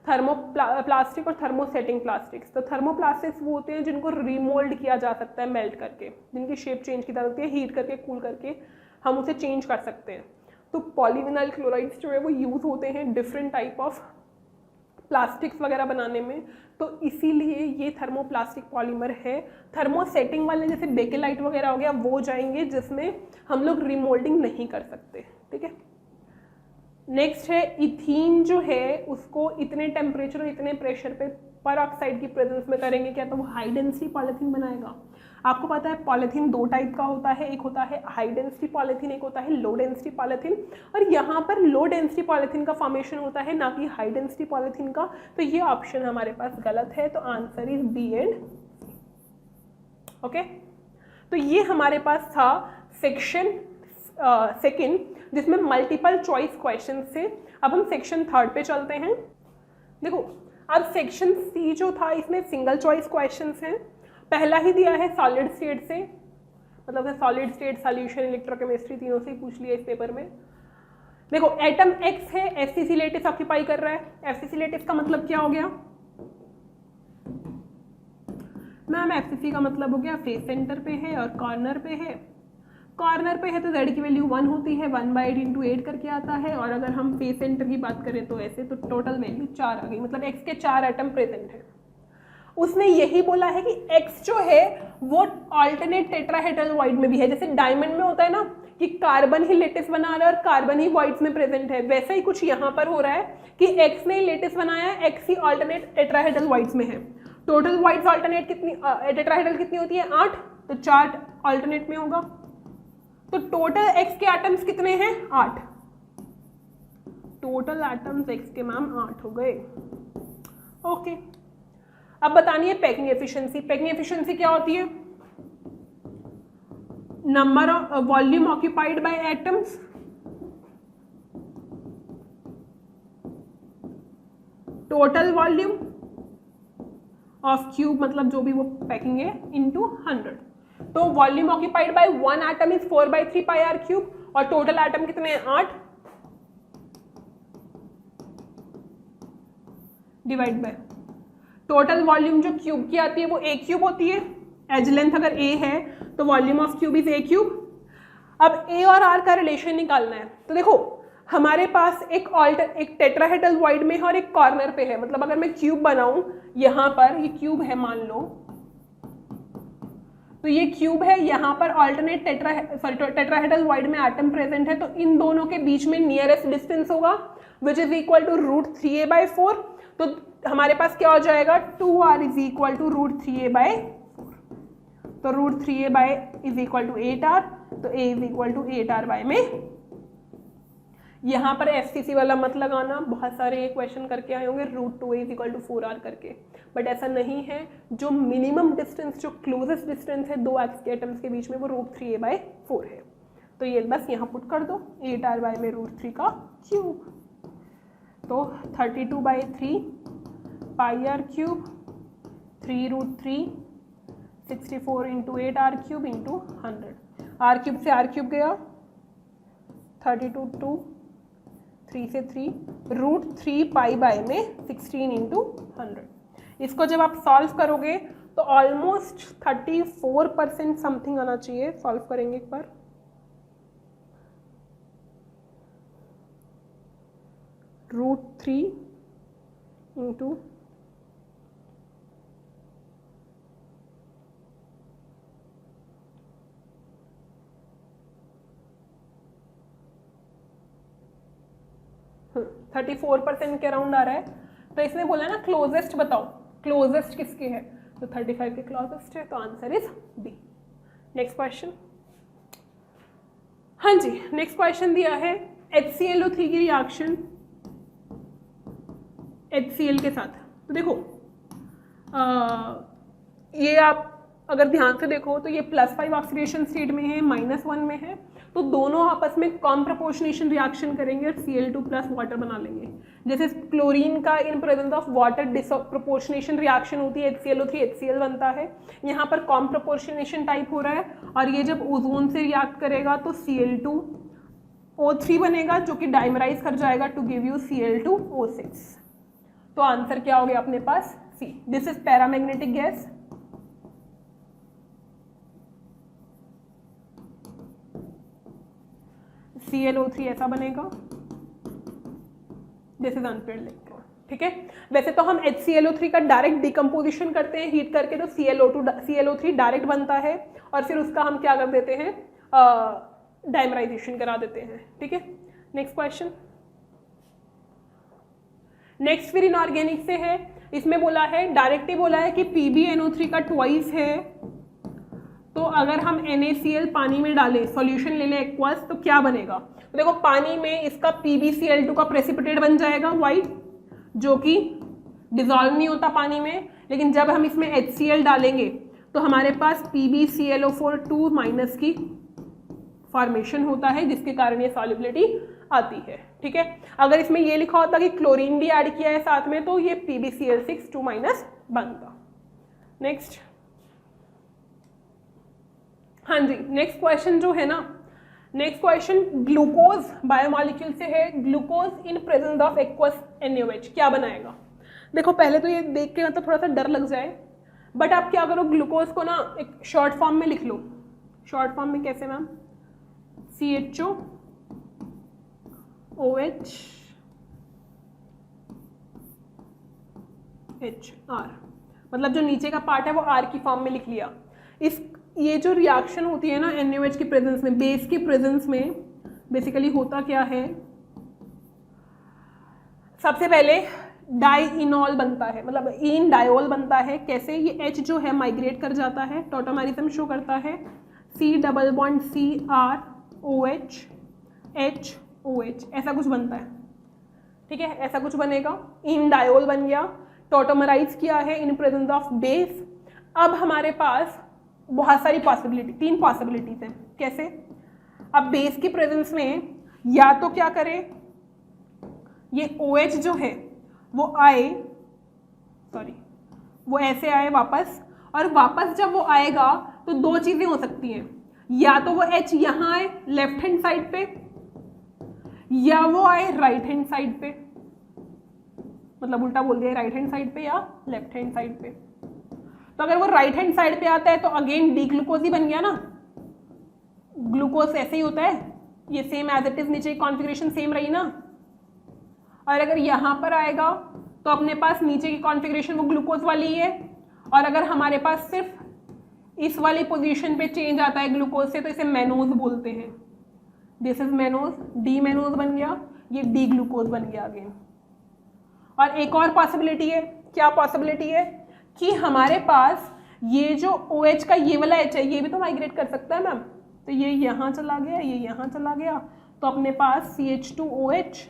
थर्मोप्लास्टिक और थर्मोसेटिंग प्लास्टिक्स। तो थर्मोप्लास्टिक्स वो होते हैं जिनको रिमोल्ड किया जा सकता है मेल्ट करके, जिनकी शेप चेंज की जा सकती है, हीट करके, कूल करके हम उसे चेंज कर सकते हैं। तो पॉलीविनाइल क्लोराइड्स जो है वो यूज होते हैं डिफरेंट टाइप ऑफ प्लास्टिक्स वगैरह बनाने में, तो इसीलिए ये थर्मोप्लास्टिक पॉलीमर है। थर्मोसेटिंग वाले जैसे बेकेलाइट वगैरह हो गया वो जाएंगे जिसमें हम लोग रिमोल्डिंग नहीं कर सकते, ठीक है। नेक्स्ट है इथीन, जो है उसको इतने टेम्परेचर और इतने प्रेशर पे पर ऑक्साइड की प्रेजेंस में करेंगे क्या, तो वो हाई डेंसिटी पॉलीथीन बनाएगा। आपको पता है पॉलीथीन दो टाइप का होता है, एक होता है हाई डेंसिटी पॉलीथीन, एक होता है लो डेंसिटी पॉलीथीन, और यहाँ पर लो डेंसिटी पॉलीथीन का फॉर्मेशन होता है, ना कि हाई डेंसिटी पॉलीथीन का। तो ये ऑप्शन हमारे पास गलत है, तो answer is B and okay. तो ये हमारे पास था सेक्शन सेकेंड, जिसमें मल्टीपल चॉइस क्वेश्चन से। अब हम सेक्शन थर्ड पे चलते हैं। देखो अब सेक्शन सी जो था इसमें सिंगल चॉइस क्वेश्चंस हैं। पहला ही दिया है सॉलिड स्टेट से, मतलब सॉलिड स्टेट, सॉल्यूशन, इलेक्ट्रोकेमिस्ट्री, तीनों से ही पूछ लिया इस पेपर में। देखो एटम एक्स है, FCC लेटिस ऑक्यूपाई कर रहा है। FCC लेटिस का मतलब क्या हो गया मैम, FCC का मतलब हो गया फेस सेंटर पे है और कॉर्नर पे है। कॉर्नर पे है तो z की वैल्यू 1 होती है, 1/8 × 8 करके आता है, और अगर हम फेस सेंटर की बात करें तो ऐसे, तो टोटल वैल्यू 4 आ गई, मतलब x के 4 एटम प्रेजेंट है। उसने यही बोला है कि x जो है वो ऑल्टरनेट टेट्राहेड्रल वॉइड में भी है। जैसे डायमंड में होता है ना कि कार्बन ही लेटिस बना रहा है और कार्बन ही वॉइड्स में प्रेजेंट है, वैसा ही कुछ यहाँ पर हो रहा है कि x ने लेटिस बनाया है, x ही ऑल्टरनेट टेट्राहेड्रल वॉइड्स में है। टोटल वॉइड्स ऑल्टरनेट कितनी, टेट्राहेड्रल कितनी होती है, 8, तो 4 ऑल्टरनेट में होगा। तो टोटल x के एटम्स कितने हैं, 8। टोटल एटम्स x के मैम 8 हो गए, ओके। अब बतानी है पैकिंग एफिशिएंसी। पैकिंग एफिशिएंसी क्या होती है, number of volume occupied by atoms total volume of cube, मतलब जो भी वो पैकिंग है, इनटू 100। तो volume occupied by one atom is 4/3 pi r cube, और टोटल एटम कितने हैं, 8, डिवाइड बाय टोटल वॉल्यूम जो क्यूब की आती है वो a क्यूब होती है। एज लेंथ अगर a है तो volume of cube is a cube. अब a और r का रिलेशन निकालना है। तो देखो हमारे पास एक टेट्राहेड्रल वॉइड में है और एक कॉर्नर पे है, मतलब अगर मैं क्यूब बनाऊं, यहाँ पर ये क्यूब है मान लो, तो ये क्यूब है, यहाँ पर ऑल्टरनेट टेट्राहेड्रल वॉइड में एटम प्रेजेंट है, तो इन दोनों के बीच में नियरेस्ट डिस्टेंस होगा which is equal to √3a/4। तो हमारे पास क्या हो जाएगा, 2r is equal to √3a/4। तो √3a is equal to 8r, तो a is equal to 8r में। यहाँ पर FCC वाला मत लगाना, बहुत सारे ये क्वेश्चन करके आए होंगे √2a is equal to 4r करके, बट ऐसा नहीं है। जो मिनिमम डिस्टेंस, जो क्लोजेस्ट डिस्टेंस है दो एटम्स के बीच में, वो √3a/4 है। तो ये बस यहाँ पुट कर दो, 8r में √3 का क्यूब, तो 32/3 pi r cube, 3√3, 64 × 8r cube into 100। R cube से आर क्यूब गया, 32 2, 3 से 3, √3 पाई बाय में 16 × 100। इसको जब आप सॉल्व करोगे तो ऑलमोस्ट 34% समथिंग आना चाहिए। सॉल्व करेंगे एक बार, √3 इंटू 34% के अराउंड आ रहा है। तो इसने बोला ना क्लोजेस्ट बताओ, क्लोजेस्ट किसके है, तो 35 के क्लोजेस्ट है, तो answer is B. Next question, हाँ जी, नेक्स्ट क्वेश्चन दिया है HClO3 की रिएक्शन HCl के साथ। तो देखो ये आप अगर ध्यान से देखो तो ये +5 ऑक्सीडेशन स्टेट में है, -1 में है, तो दोनों आपस में कॉम प्रपोर्शनेशन रिएक्शन करेंगे और Cl2+ वाटर बना लेंगे। जैसे क्लोरीन का in presence of water disproportionation reaction होती है, HClO3 HCl बनता है। यहाँ पर कॉम प्रपोर्शनेशन टाइप हो रहा है, और ये जब ओजोन से रिएक्ट करेगा तो Cl2O3 बनेगा, जो कि डाइमराइज कर जाएगा टू गिव यू Cl2O6। तो आंसर क्या हो गया अपने पास? C. This is paramagnetic gas. ClO3 ऐसा बनेगा, दिस इज अनपेयर्ड इलेक्ट्रॉन। ठीक है, वैसे तो हम HClO3 का डायरेक्ट डिकम्पोजिशन करते हैं हीट करके, तो ClO3 डायरेक्ट बनता है, और फिर उसका हम क्या कर देते हैं, डाइमराइजेशन करा देते हैं। ठीक है, नेक्स्ट क्वेश्चन। नेक्स्ट फिर इनऑर्गेनिक से है, इसमें बोला है, डायरेक्ट ही बोला है कि PbNO3 का ट्वाइस है, तो अगर हम NaCl पानी में डालें, सॉल्यूशन ले लें एक्वस, तो क्या बनेगा? तो देखो पानी में इसका PbCl2 का प्रेसिपिटेट बन जाएगा वाइट, जो कि डिजॉल्व नहीं होता पानी में, लेकिन जब हम इसमें HCl डालेंगे तो हमारे पास PbClO4 की फॉर्मेशन होता है, जिसके कारण ये सॉल्युबिलिटी आती है। ठीक है, अगर इसमें ये लिखा होता कि क्लोरीन भी ऐड किया है साथ में, तो ये PbCl6 बनता। नेक्स्ट, हाँ जी, नेक्स्ट क्वेश्चन जो है ना, नेक्स्ट क्वेश्चन ग्लूकोज बायोमॉलिक्यूल से है। Glucose in presence of aqueous NaOH क्या बनाएगा? देखो पहले तो ये देख के मतलब थोड़ा सा डर लग जाए, बट आप क्या करो, ग्लूकोज को ना एक शॉर्ट फॉर्म में लिख लो। शॉर्ट फॉर्म में कैसे मैम? CHOOH HR, मतलब जो नीचे का पार्ट है वो R की फॉर्म में लिख लिया। ये जो रिएक्शन होती है ना NaOH की प्रेजेंस में, बेस की प्रेजेंस में, बेसिकली होता क्या है, सबसे पहले डाइइनॉल बनता है, मतलब इन डायोल बनता है। कैसे? ये H जो है माइग्रेट कर जाता है, टॉटोमेरिज्म शो करता है, COOH ऐसा कुछ बनता है। ठीक है, ऐसा कुछ बनेगा, इन डायोल बन गया, टॉटोमराइज किया है इन प्रेजेंस ऑफ बेस। अब हमारे पास बहुत सारी पॉसिबिलिटी, 3 पॉसिबिलिटीज हैं। कैसे? अब बेस की प्रेजेंस में या तो क्या करें, ये OH जो है वो आए, वो ऐसे आए वापस, और वापस जब वो आएगा तो 2 चीजें हो सकती हैं, या तो वो H यहाँ आए लेफ्ट हैंड साइड पे, या वो आए राइट हैंड साइड पे, मतलब उल्टा बोल दिया, राइट हैंड साइड पे या लेफ्ट हैंड साइड पे। तो अगर वो राइट हैंड साइड पे आता है तो अगेन डी ग्लूकोज ही बन गया ना, ग्लूकोज ऐसे ही होता है, ये सेम एज इट इज, नीचे की कॉन्फ़िगरेशन सेम रही ना। और अगर यहाँ पर आएगा तो अपने पास नीचे की कॉन्फ़िगरेशन वो ग्लूकोज वाली है, और अगर हमारे पास सिर्फ इस वाली पोजीशन पे चेंज आता है ग्लूकोज से, तो इसे मेनोज बोलते हैं। This is mannose, D mannose बन गया, ये डी ग्लूकोज बन गया अगेन। और एक और पॉसिबिलिटी है, क्या पॉसिबिलिटी है, कि हमारे पास ये जो OH का ये वाला H है, ये भी तो माइग्रेट कर सकता है मैम, तो ये यहाँ चला गया, ये यहाँ चला गया, तो अपने पास CH2OH,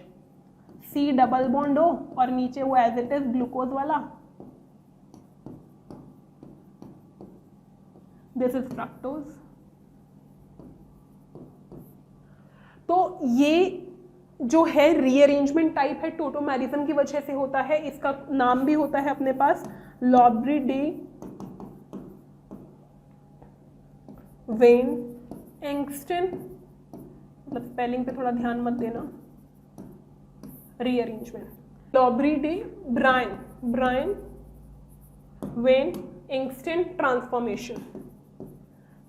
C double bond O, और नीचे वो एज इट इज ग्लूकोज वाला, दिस इज फ्रक्टोज। तो ये जो है रीअरेंजमेंट टाइप है, टोटोमेरिज्म की वजह से होता है। इसका नाम भी होता है अपने पास लॉबरी डी वेन एंगस्टन, मतलब स्पेलिंग पे थोड़ा ध्यान मत देना, rearrangement. Lobry de Bruyn van Ekenstein transformation,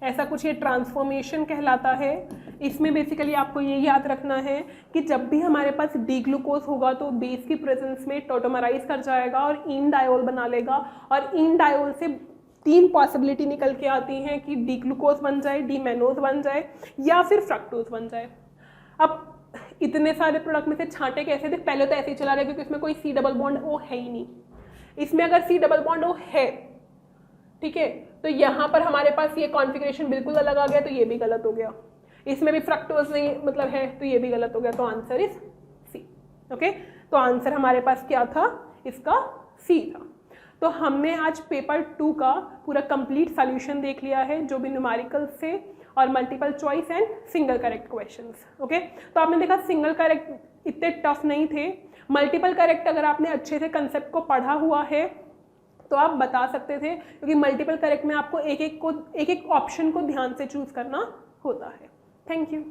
ऐसा कुछ ये ट्रांसफॉर्मेशन कहलाता है। इसमें बेसिकली आपको ये याद रखना है कि जब भी हमारे पास डी ग्लूकोज होगा तो बेस की प्रेजेंस में टोटोमराइज कर जाएगा और इन डायोल बना लेगा, और इन डायोल से 3 पॉसिबिलिटी निकल के आती हैं कि डी ग्लूकोज बन जाए, डी मेनोज बन जाए, या फिर फ्रक्टोज बन जाए। अब इतने सारे प्रोडक्ट में से छांटे कैसे थे? पहले तो ऐसे ही चला रहा है क्योंकि इसमें कोई C डबल बॉन्ड O है ही नहीं। इसमें अगर C डबल बॉन्ड O है, ठीक है, तो यहाँ पर हमारे पास ये कॉन्फ़िगरेशन बिल्कुल अलग आ गया, तो ये भी गलत हो गया। इसमें भी फ्रक्टोज नहीं मतलब है, तो ये भी गलत हो गया, तो आंसर इज C। ओके, तो आंसर हमारे पास क्या था? इसका C था। तो हमने आज पेपर 2 का पूरा कंप्लीट सॉल्यूशन देख लिया है, जो भी न्यूमेरिकल से और multiple choice and single correct questions. Okay, तो आपने देखा सिंगल करेक्ट इतने टफ नहीं थे। मल्टीपल करेक्ट अगर आपने अच्छे से कंसेप्ट को पढ़ा हुआ है तो आप बता सकते थे, क्योंकि मल्टीपल करेक्ट में आपको एक एक ऑप्शन को ध्यान से चूज करना होता है। Thank you.